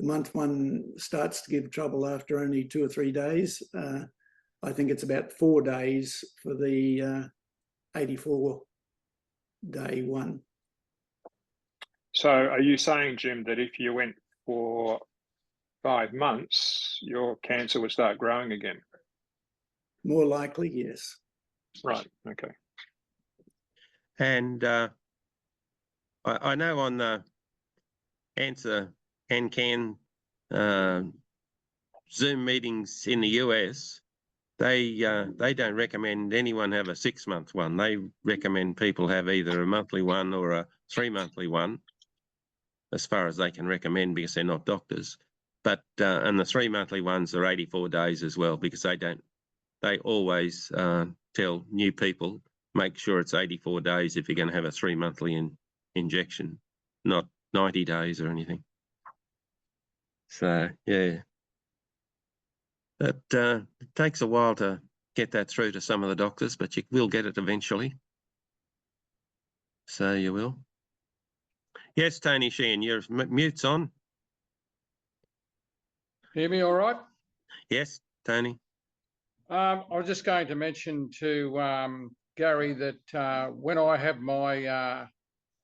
The month one starts to give trouble after only 2 or 3 days. I think it's about 4 days for the 84-day one. So are you saying, Jim, that if you went for 5 months, your cancer would start growing again? More likely, yes. Right. Okay. And I know on the Answer and Can Zoom meetings in the US, they don't recommend anyone have a 6-month one. They recommend people have either a monthly one or a 3-monthly one, as far as they can recommend, because they're not doctors. But and the 3-monthly ones are 84 days as well, because they always tell new people, make sure it's 84 days if you're going to have a 3-monthly injection, not 90 days or anything. So, yeah. But it takes a while to get that through to some of the doctors, but you will get it eventually. So you will. Yes, Tony Sheehan, your mute's on. Hear me all right? Yes, Tony. I was just going to mention to Gary that when I have my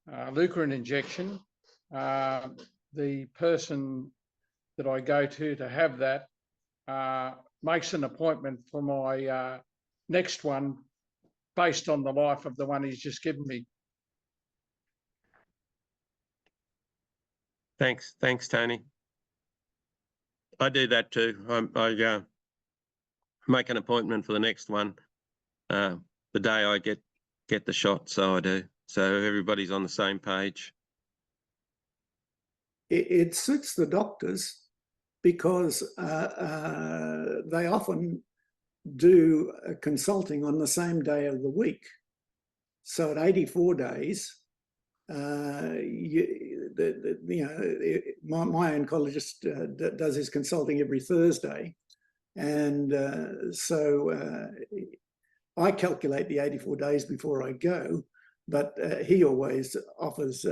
leucorin injection, the person that I go to have that makes an appointment for my next one based on the life of the one he's just given me. Thanks, Tony. I do that too. I make an appointment for the next one the day I get the shot. So I do. So everybody's on the same page. It suits the doctors because they often do consulting on the same day of the week. So at 84 days, my oncologist does his consulting every Thursday, and so I calculate the 84 days before I go, but he always offers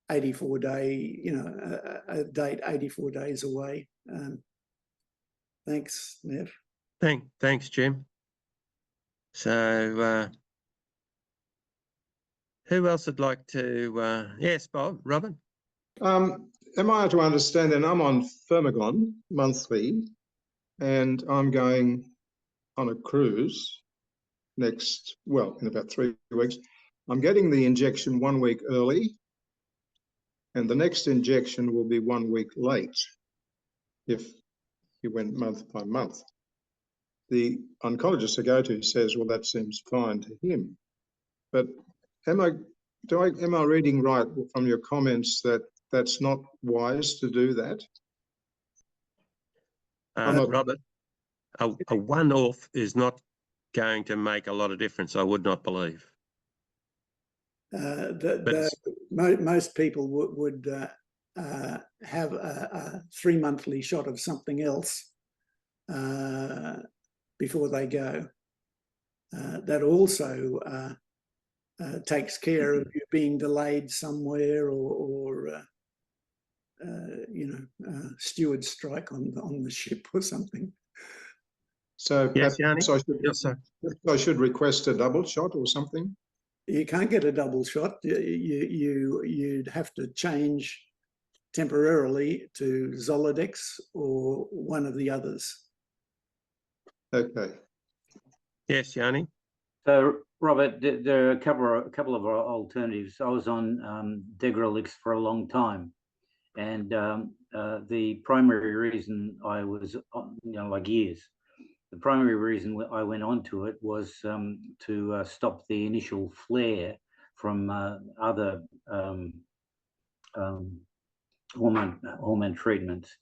84 day, a date 84 days away. Thanks, Nev. Thanks, Jim. So who else would like to? Yes, Robert. Am I to understand then I'm on Firmagon monthly, and I'm going on a cruise in about 3 weeks. I'm getting the injection 1 week early, and the next injection will be 1 week late if you went month by month. The oncologist I go to says, well, that seems fine to him. But am I reading right from your comments that that's not wise to do that? Robert, a one-off is not going to make a lot of difference, I would not believe. Most people would have a 3 monthly shot of something else before they go. That also takes care of you being delayed somewhere or steward strike on the ship or something. So yes, I should request a double shot or something? You can't get a double shot. You'd have to change temporarily to Zoladex or one of the others. Okay. Yes, Yanni. So, Robert, there are a couple of alternatives. I was on Degrelix for a long time, and the primary reason I was on, like years, the primary reason I went onto it was to stop the initial flare from other hormone treatments.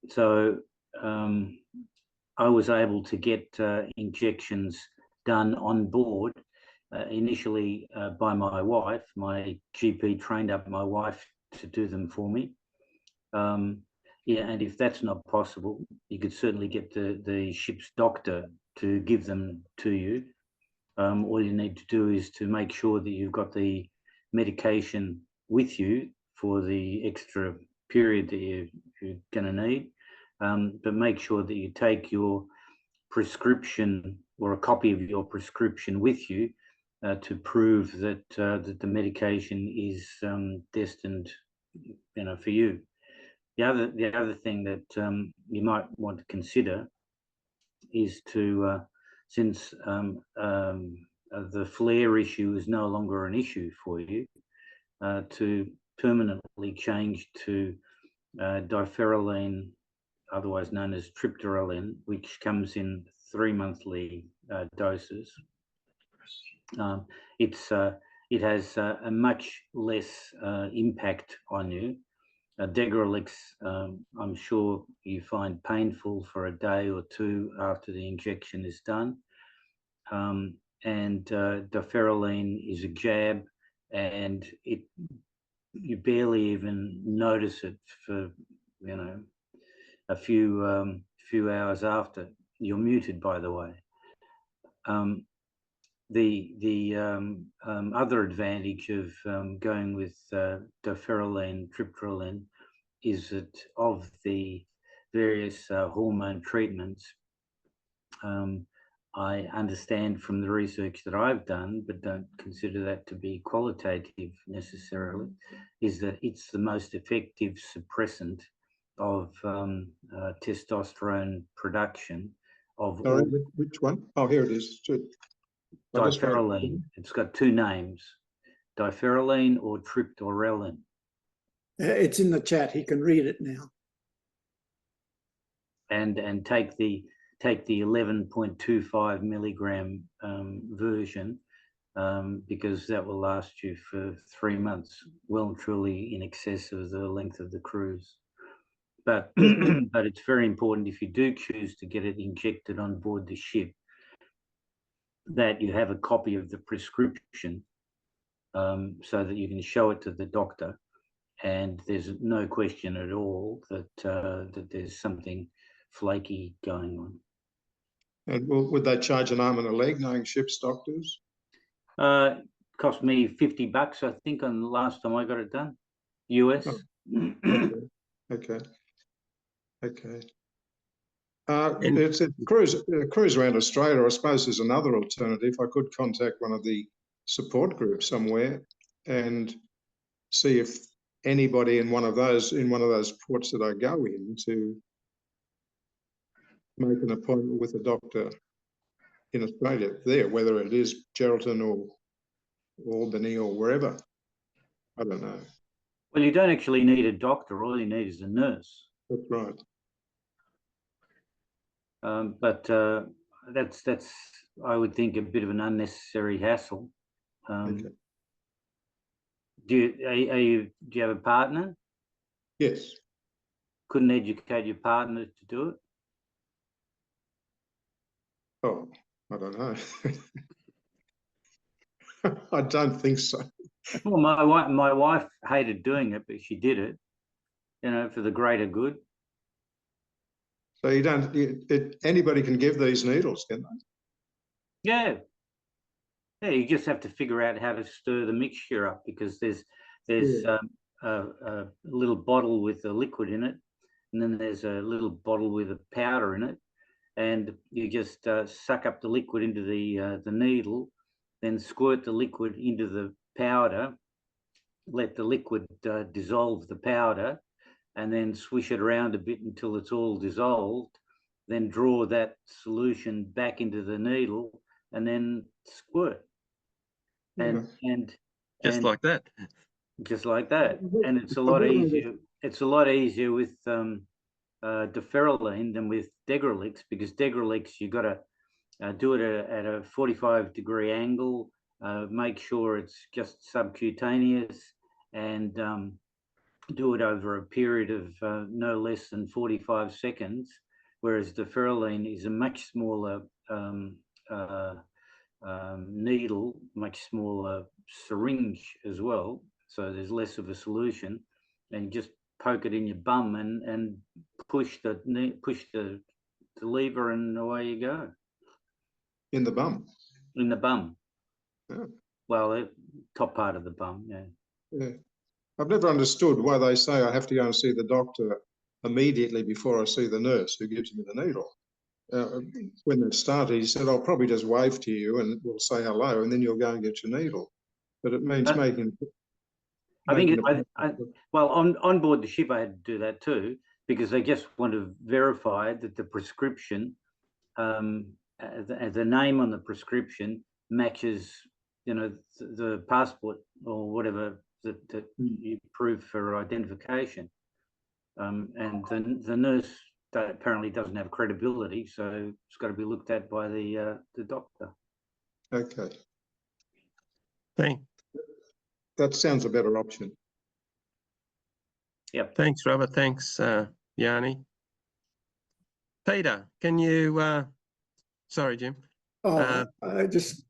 So I was able to get injections done on board initially by my wife. My GP trained up my wife to do them for me. And if that's not possible, you could certainly get the ship's doctor to give them to you. All you need to do is to make sure that you've got the medication with you for the extra period that you're going to need. But make sure that you take your prescription or a copy of your prescription with you to prove that that the medication is destined, for you. The other thing that you might want to consider is to, since the flare issue is no longer an issue for you, to permanently change to diferoline, otherwise known as triptorelin, which comes in 3 monthly doses. It has a much less impact on you. Degrelix, I'm sure you find painful for a day or two after the injection is done. And diferoline is a jab, and you barely even notice it for a few hours after. You're muted, by the way. The other advantage of going with diferoline, triptorelin, is that of the various hormone treatments, I understand from the research that I've done, but don't consider that to be qualitative necessarily, is that it's the most effective suppressant of testosterone production of Sorry, all which one? Oh, here it is. Diferoline. It's got two names, diferoline or triptorelin. It's in the chat. He can read it now. And take the 11.25 milligram version, because that will last you for 3 months, well and truly in excess of the length of the cruise. But but it's very important, if you do choose to get it injected on board the ship, that you have a copy of the prescription, so that you can show it to the doctor, and there's no question at all that that there's something flaky going on. And would they charge an arm and a leg, knowing ship's doctors? Cost me $50, I think, on the last time I got it done, US. Oh, okay. It's a cruise around Australia. I suppose there's another alternative. I could contact one of the support groups somewhere and see if anybody in one of those ports that I go in to make an appointment with a doctor in Australia there, whether it is Geraldton or Albany or wherever. I don't know. Well, you don't actually need a doctor. All you need is a nurse. That's right. But that's I would think a bit of an unnecessary hassle. Okay. Do you have a partner? Yes. Couldn't educate your partner to do it? Oh, I don't know. I don't think so. Well, my wife hated doing it, but she did it, for the greater good. So you don't. Anybody can give these needles, can they? Yeah. Yeah, you just have to figure out how to stir the mixture up, because there's a little bottle with a liquid in it, and then there's a little bottle with a powder in it, and you just suck up the liquid into the needle, then squirt the liquid into the powder, let the liquid dissolve the powder, and then swish it around a bit until it's all dissolved, then draw that solution back into the needle, and then squirt. And just like that. Just like that. And it's a lot easier. It's a lot easier with diferoline than with Degrelix, because Degrelix, you got to do it at a 45-degree angle, make sure it's just subcutaneous, and do it over a period of no less than 45 seconds, whereas diferoline is a much smaller needle, much smaller syringe as well, so there's less of a solution, and you just poke it in your bum and push the lever, and away you go. In the bum? In the bum. Yeah. Well, the top part of the bum, yeah. Yeah. I've never understood why they say I have to go and see the doctor immediately before I see the nurse who gives me the needle. When it started, he said, I'll probably just wave to you and we'll say hello, and then you'll go and get your needle. But it means making... I think, well, on board the ship, I had to do that too, because they just want to verify that the prescription, the name on the prescription matches, the passport or whatever that you prove for identification. And the nurse apparently doesn't have credibility, so it's got to be looked at by the doctor. Okay. Thanks. That sounds a better option. Yep. Thanks, Robert. Thanks, Yanni. Peter, can you? Sorry, Jim. I just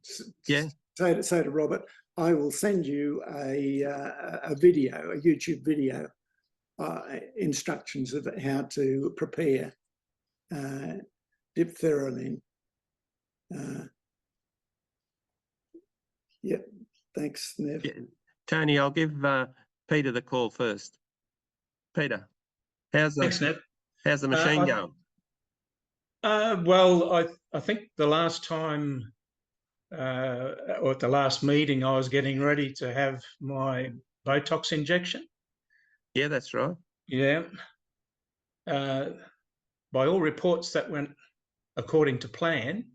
say to Robert, I will send you a video, a YouTube video, instructions of how to prepare diferoline. Yep. Thanks, Nev. Yeah. Tony, I'll give Peter the call first. Peter, how's the machine going? Well, I think the last time, or at the last meeting, I was getting ready to have my Botox injection. Yeah, that's right. Yeah. By all reports, that went according to plan,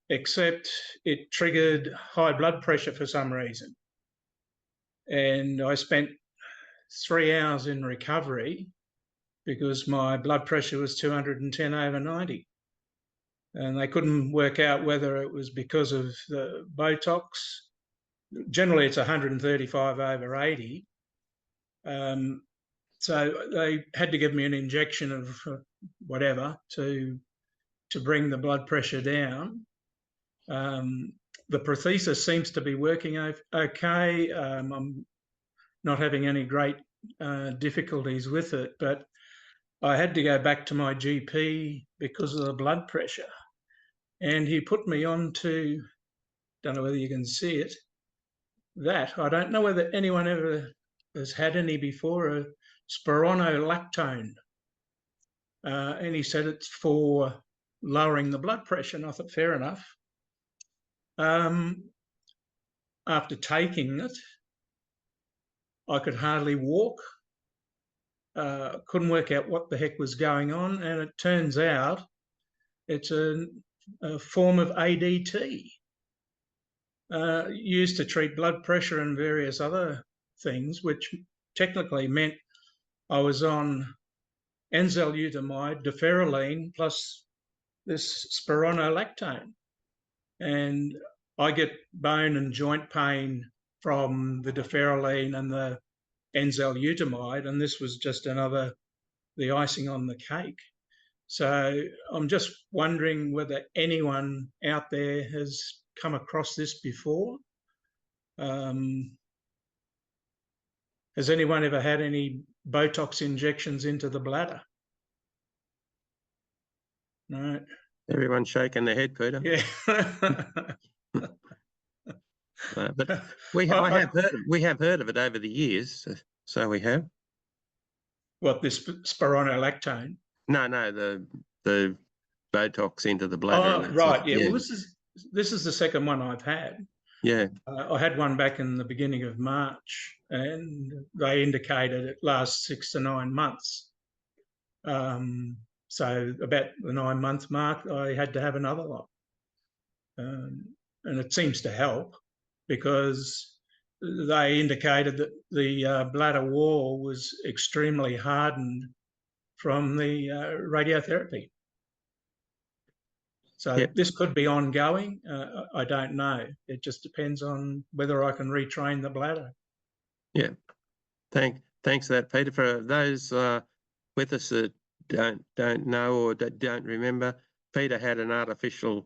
except it triggered high blood pressure for some reason. And I spent 3 hours in recovery because my blood pressure was 210/90. And they couldn't work out whether it was because of the Botox. Generally, it's 135/80. So they had to give me an injection of whatever to bring the blood pressure down. The prosthesis seems to be working okay. I'm not having any great difficulties with it, but I had to go back to my GP because of the blood pressure. And he put me on to, don't know whether you can see it, that. I don't know whether anyone ever has had any before, a spironolactone. And he said it's for lowering the blood pressure, and I thought, fair enough. After taking it, I could hardly walk. Couldn't work out what the heck was going on, and it turns out it's a form of ADT used to treat blood pressure and various other things, which technically meant I was on enzalutamide, deferraline, plus this spironolactone. And I get bone and joint pain from the deferraline and the enzalutamide, and this was just the icing on the cake. So I'm just wondering whether anyone out there has come across this before. Has anyone ever had any Botox injections into the bladder? No. Everyone's shaking their head, Peter. Yeah. But we have heard of it over the years, so we have. What, this spironolactone? No, the Botox into the bladder. Oh, right, yeah. Well, this is the second one I've had. Yeah. I had one back in the beginning of March, and they indicated it lasts 6 to 9 months. So about the 9-month mark, I had to have another one. And it seems to help because they indicated that the bladder wall was extremely hardened from the radiotherapy. So this could be ongoing. I don't know. It just depends on whether I can retrain the bladder. Yeah. Thanks for that, Peter. For those with us that don't know or don't remember, Peter had an artificial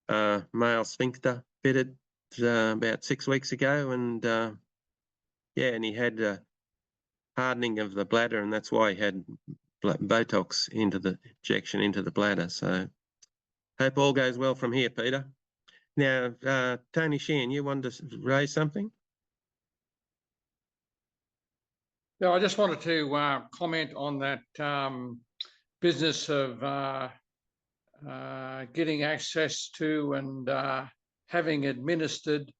male sphincter fitted about 6 weeks ago, and and he had hardening of the bladder, and that's why he had Botox injection into the bladder. So hope all goes well from here, Peter. Now, Tony Sheehan, you wanted to raise something? Yeah, I just wanted to comment on that business of getting access to and having administered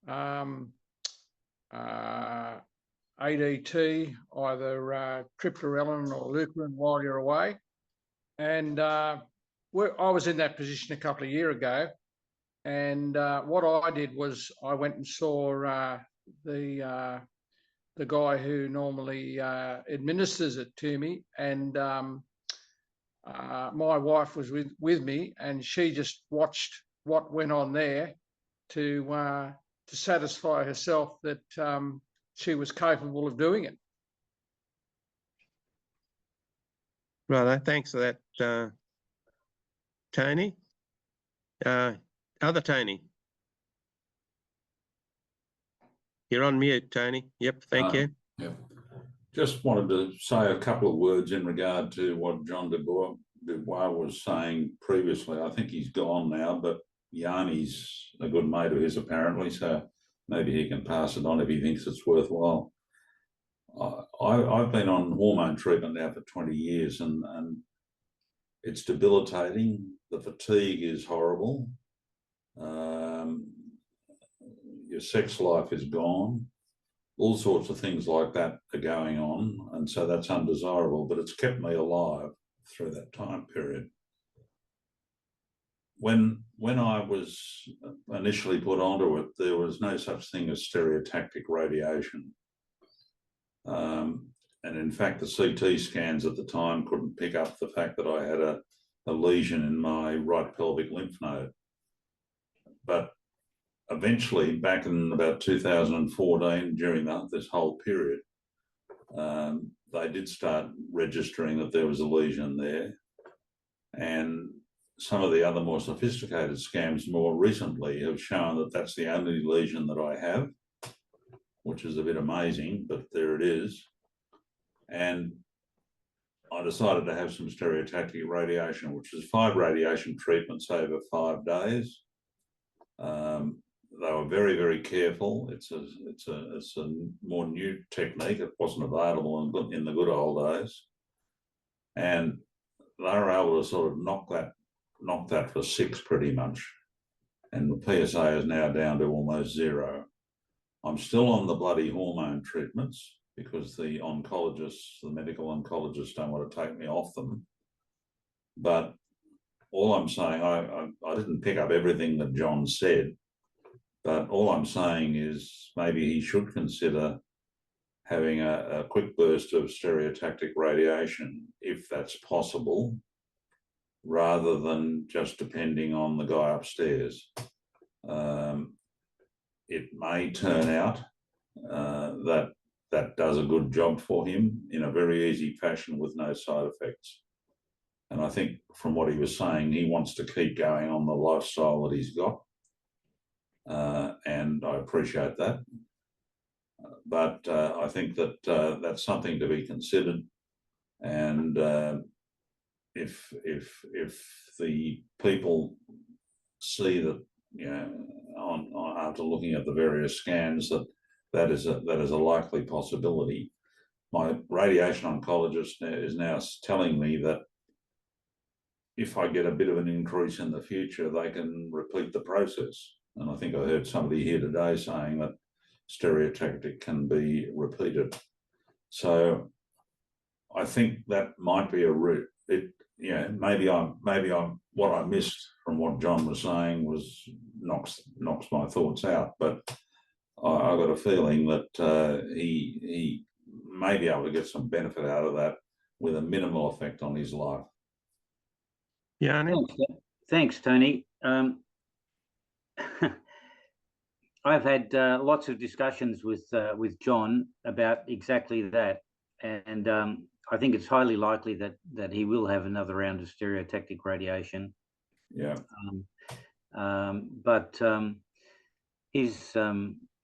ADT, either triptorelin or leucorin, while you're away. And I was in that position a couple of years ago. And what I did was I went and saw the guy who normally administers it to me, and my wife was with me, and she just watched what went on there to satisfy herself that she was capable of doing it. Right, thanks for that, Tony. Other Tony. You're on mute, Tony. Yep, thank you. Yep. Just wanted to say a couple of words in regard to what John Dubois was saying previously. I think he's gone now, but Yanni's a good mate of his apparently, so maybe he can pass it on if he thinks it's worthwhile. I've been on hormone treatment now for 20 years, and It's debilitating. The fatigue is horrible. Your sex life is gone. All sorts of things like that are going on, and so that's undesirable, but it's kept me alive through that time period. When I was initially put onto it, there was no such thing as stereotactic radiation. And in fact, the CT scans at the time couldn't pick up the fact that I had a lesion in my right pelvic lymph node. But eventually, back in about 2014, during this whole period, they did start registering that there was a lesion there. And some of the other more sophisticated scans more recently have shown that that's the only lesion that I have, which is a bit amazing, but there it is. And I decided to have some stereotactic radiation, which is 5 radiation treatments over 5 days. They were very, very careful. It's a more new technique. It wasn't available in the good old days, and they were able to sort of knock that for 6 pretty much. And the PSA is now down to almost 0. I'm still on the bloody hormone treatments because the oncologists, the medical oncologists, don't want to take me off them. But all I'm saying, I didn't pick up everything that John said, but all I'm saying is maybe he should consider having a quick burst of stereotactic radiation, if that's possible, rather than just depending on the guy upstairs. It may turn out that does a good job for him in a very easy fashion with no side effects. And I think from what he was saying, he wants to keep going on the lifestyle that he's got. And I appreciate that. But I think that that's something to be considered. And if the people see that, you know, after looking at the various scans, that is a likely possibility. My radiation oncologist is now telling me that if I get a bit of an increase in the future, they can repeat the process. And I think I heard somebody here today saying that stereotactic can be repeated. So I think that might be a route. Maybe I'm what I missed from what John was saying was knocks my thoughts out. But I got a feeling that he may be able to get some benefit out of that with a minimal effect on his life. Yeah. Thanks, Tony. I've had lots of discussions with John about exactly that, and I think it's highly likely that he will have another round of stereotactic radiation. Yeah. But his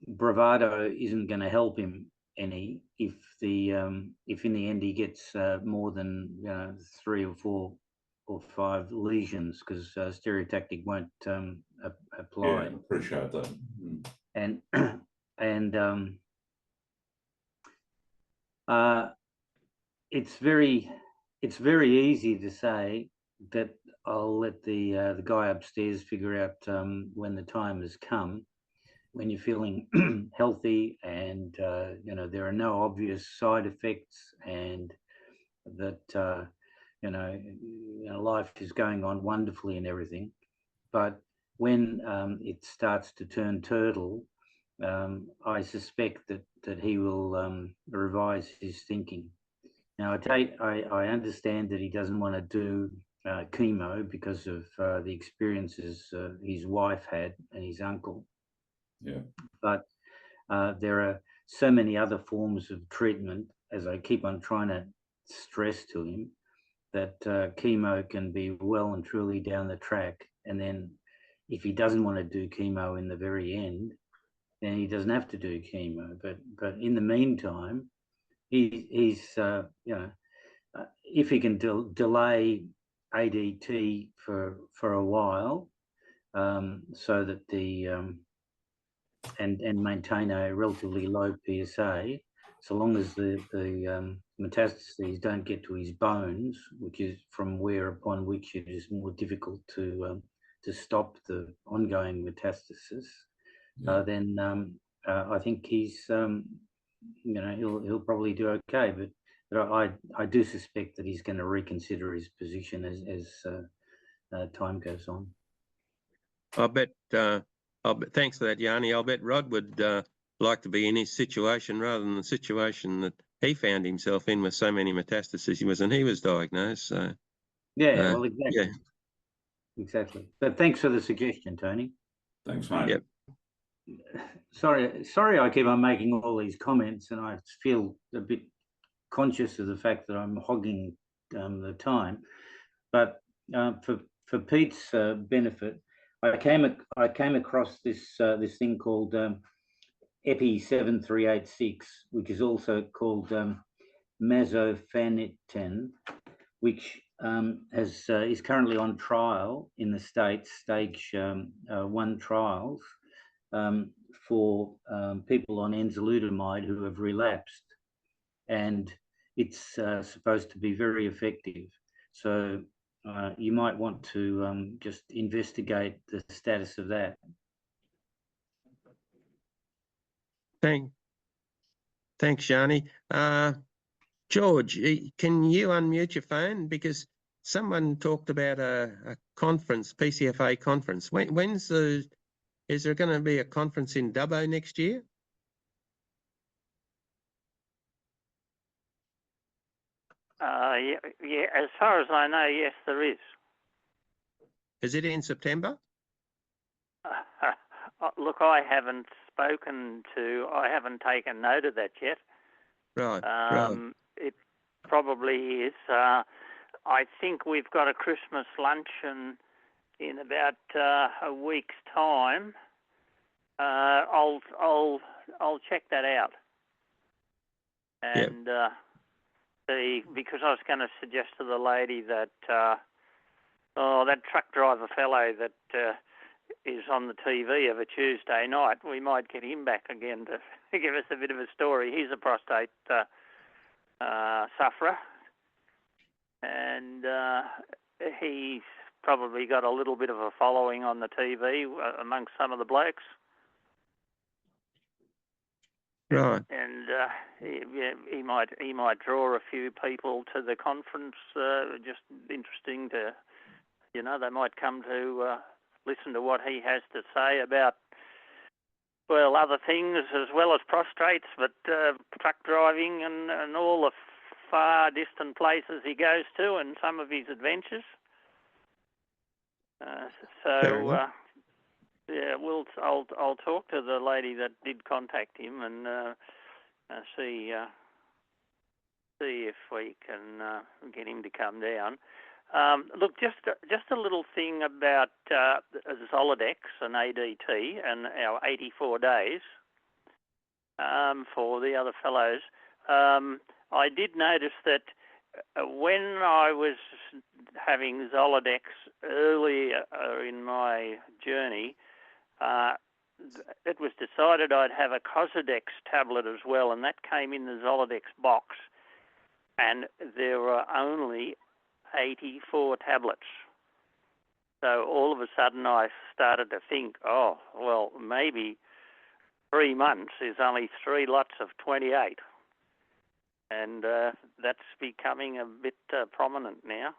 bravado isn't going to help him any if in the end he gets more than 3 or 4 or 5 lesions, because stereotactic won't apply. Yeah, appreciate that. And it's very easy to say that I'll let the guy upstairs figure out when the time has come, when you're feeling healthy and there are no obvious side effects, and that life is going on wonderfully and everything. But when it starts to turn turtle, I suspect that he will revise his thinking. Now, I understand that he doesn't want to do chemo because of the experiences his wife had and his uncle. Yeah. But there are so many other forms of treatment, as I keep on trying to stress to him, that chemo can be well and truly down the track. And then if he doesn't want to do chemo in the very end, then he doesn't have to do chemo. But in the meantime, he's if he can delay ADT for a while, so that and maintain a relatively low PSA, so long as the metastases don't get to his bones, which is from where upon which it is more difficult to stop the ongoing metastasis, then I think he's he'll probably do okay. But I do suspect that he's going to reconsider his position as time goes on. I'll bet. Thanks for that, Yanni. I'll bet Rod would like to be in his situation rather than the situation that he found himself in with so many metastases when he was diagnosed. So yeah, well, exactly, yeah. Exactly. But thanks for the suggestion, Tony. Thanks, mate. Yep. Sorry, I keep on making all these comments, and I feel a bit conscious of the fact that I'm hogging the time. But for Pete's benefit, I came across this thing called Epi 7386, which is also called Masofaniten, which is currently on trial in the States, stage 1 trials for people on enzalutamide who have relapsed, and it's supposed to be very effective. So you might want to just investigate the status of that. Thanks, Yanni. George, can you unmute your phone? Because someone talked about a conference, PCFA conference. Is there going to be a conference in Dubbo next year? Yeah, as far as I know, yes, there is. Is it in September? Look, I haven't taken note of that yet. Right, It probably is. I think we've got a Christmas luncheon in about a week's time. I'll check that out. And because I was going to suggest to the lady that that truck driver fellow that is on the TV of a Tuesday night, we might get him back again to give us a bit of a story. He's a prostate sufferer, and he's probably got a little bit of a following on the TV amongst some of the blokes. Right. And he might draw a few people to the conference. Just interesting to, they might come to listen to what he has to say about, well, other things as well as prostrates, but truck driving and all the far distant places he goes to and some of his adventures. I'll talk to the lady that did contact him and see if we can get him to come down. Look, just a little thing about Zoladex and ADT and our 84 days for the other fellows. I did notice that when I was having Zoladex earlier in my journey, it was decided I'd have a Cosodex tablet as well, and that came in the Zoladex box, and there were only 84 tablets. So all of a sudden I started to think, oh, well, maybe 3 months is only 3 lots of 28. And that's becoming a bit prominent now.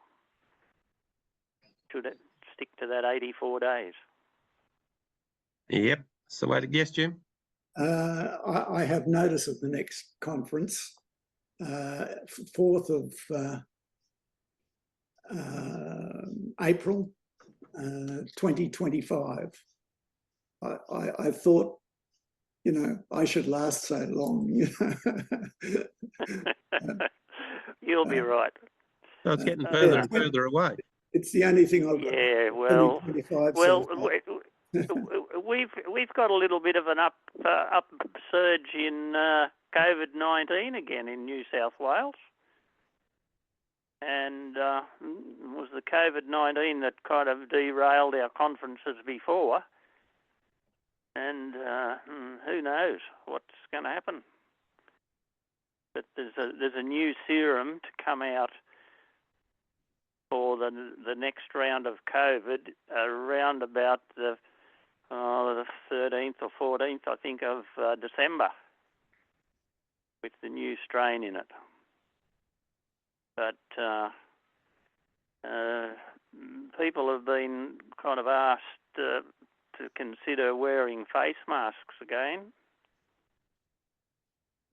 Should it stick to that 84 days? Yep. So what, yes, Jim? I have notice of the next conference, 4th of April 2025. I thought, I should last so long. You'll be right. So it's getting further and further away. It's the only thing I've got. Yeah, well, so we've got a little bit of an upsurge in COVID-19 again in New South Wales. And it was the COVID-19 that kind of derailed our conferences before. And who knows what's going to happen. But there's a new serum to come out for the next round of COVID around about the 13th or 14th, I think, of December, with the new strain in it. But people have been kind of asked to consider wearing face masks again.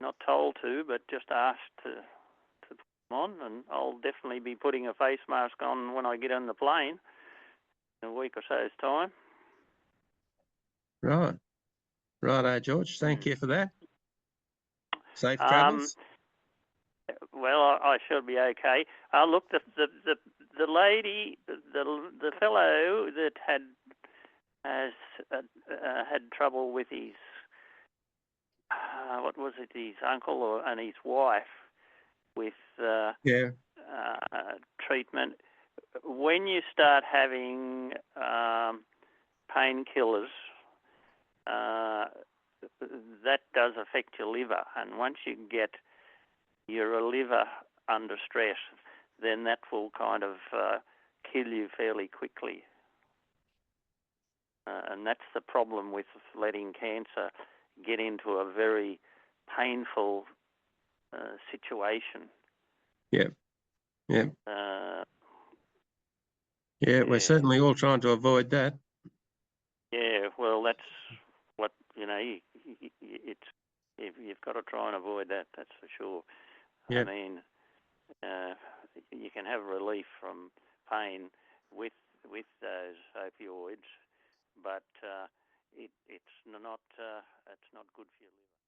Not told to, but just asked to put them on, and I'll definitely be putting a face mask on when I get on the plane in a week or so's time. Right. Righto, George. Thank you for that. Safe travels. Well, I should be okay. Look, the lady, the fellow that has had trouble with his what was it, his uncle and his wife with treatment. When you start having painkillers, that does affect your liver, and once you get your liver under stress, then that will kind of kill you fairly quickly. And that's the problem with letting cancer get into a very painful situation. Yeah. We're certainly all trying to avoid that. Yeah, well, that's what, it's, you've got to try and avoid that, that's for sure. Yeah. I mean, you can have relief from pain with those opioids, but it's not good for your liver.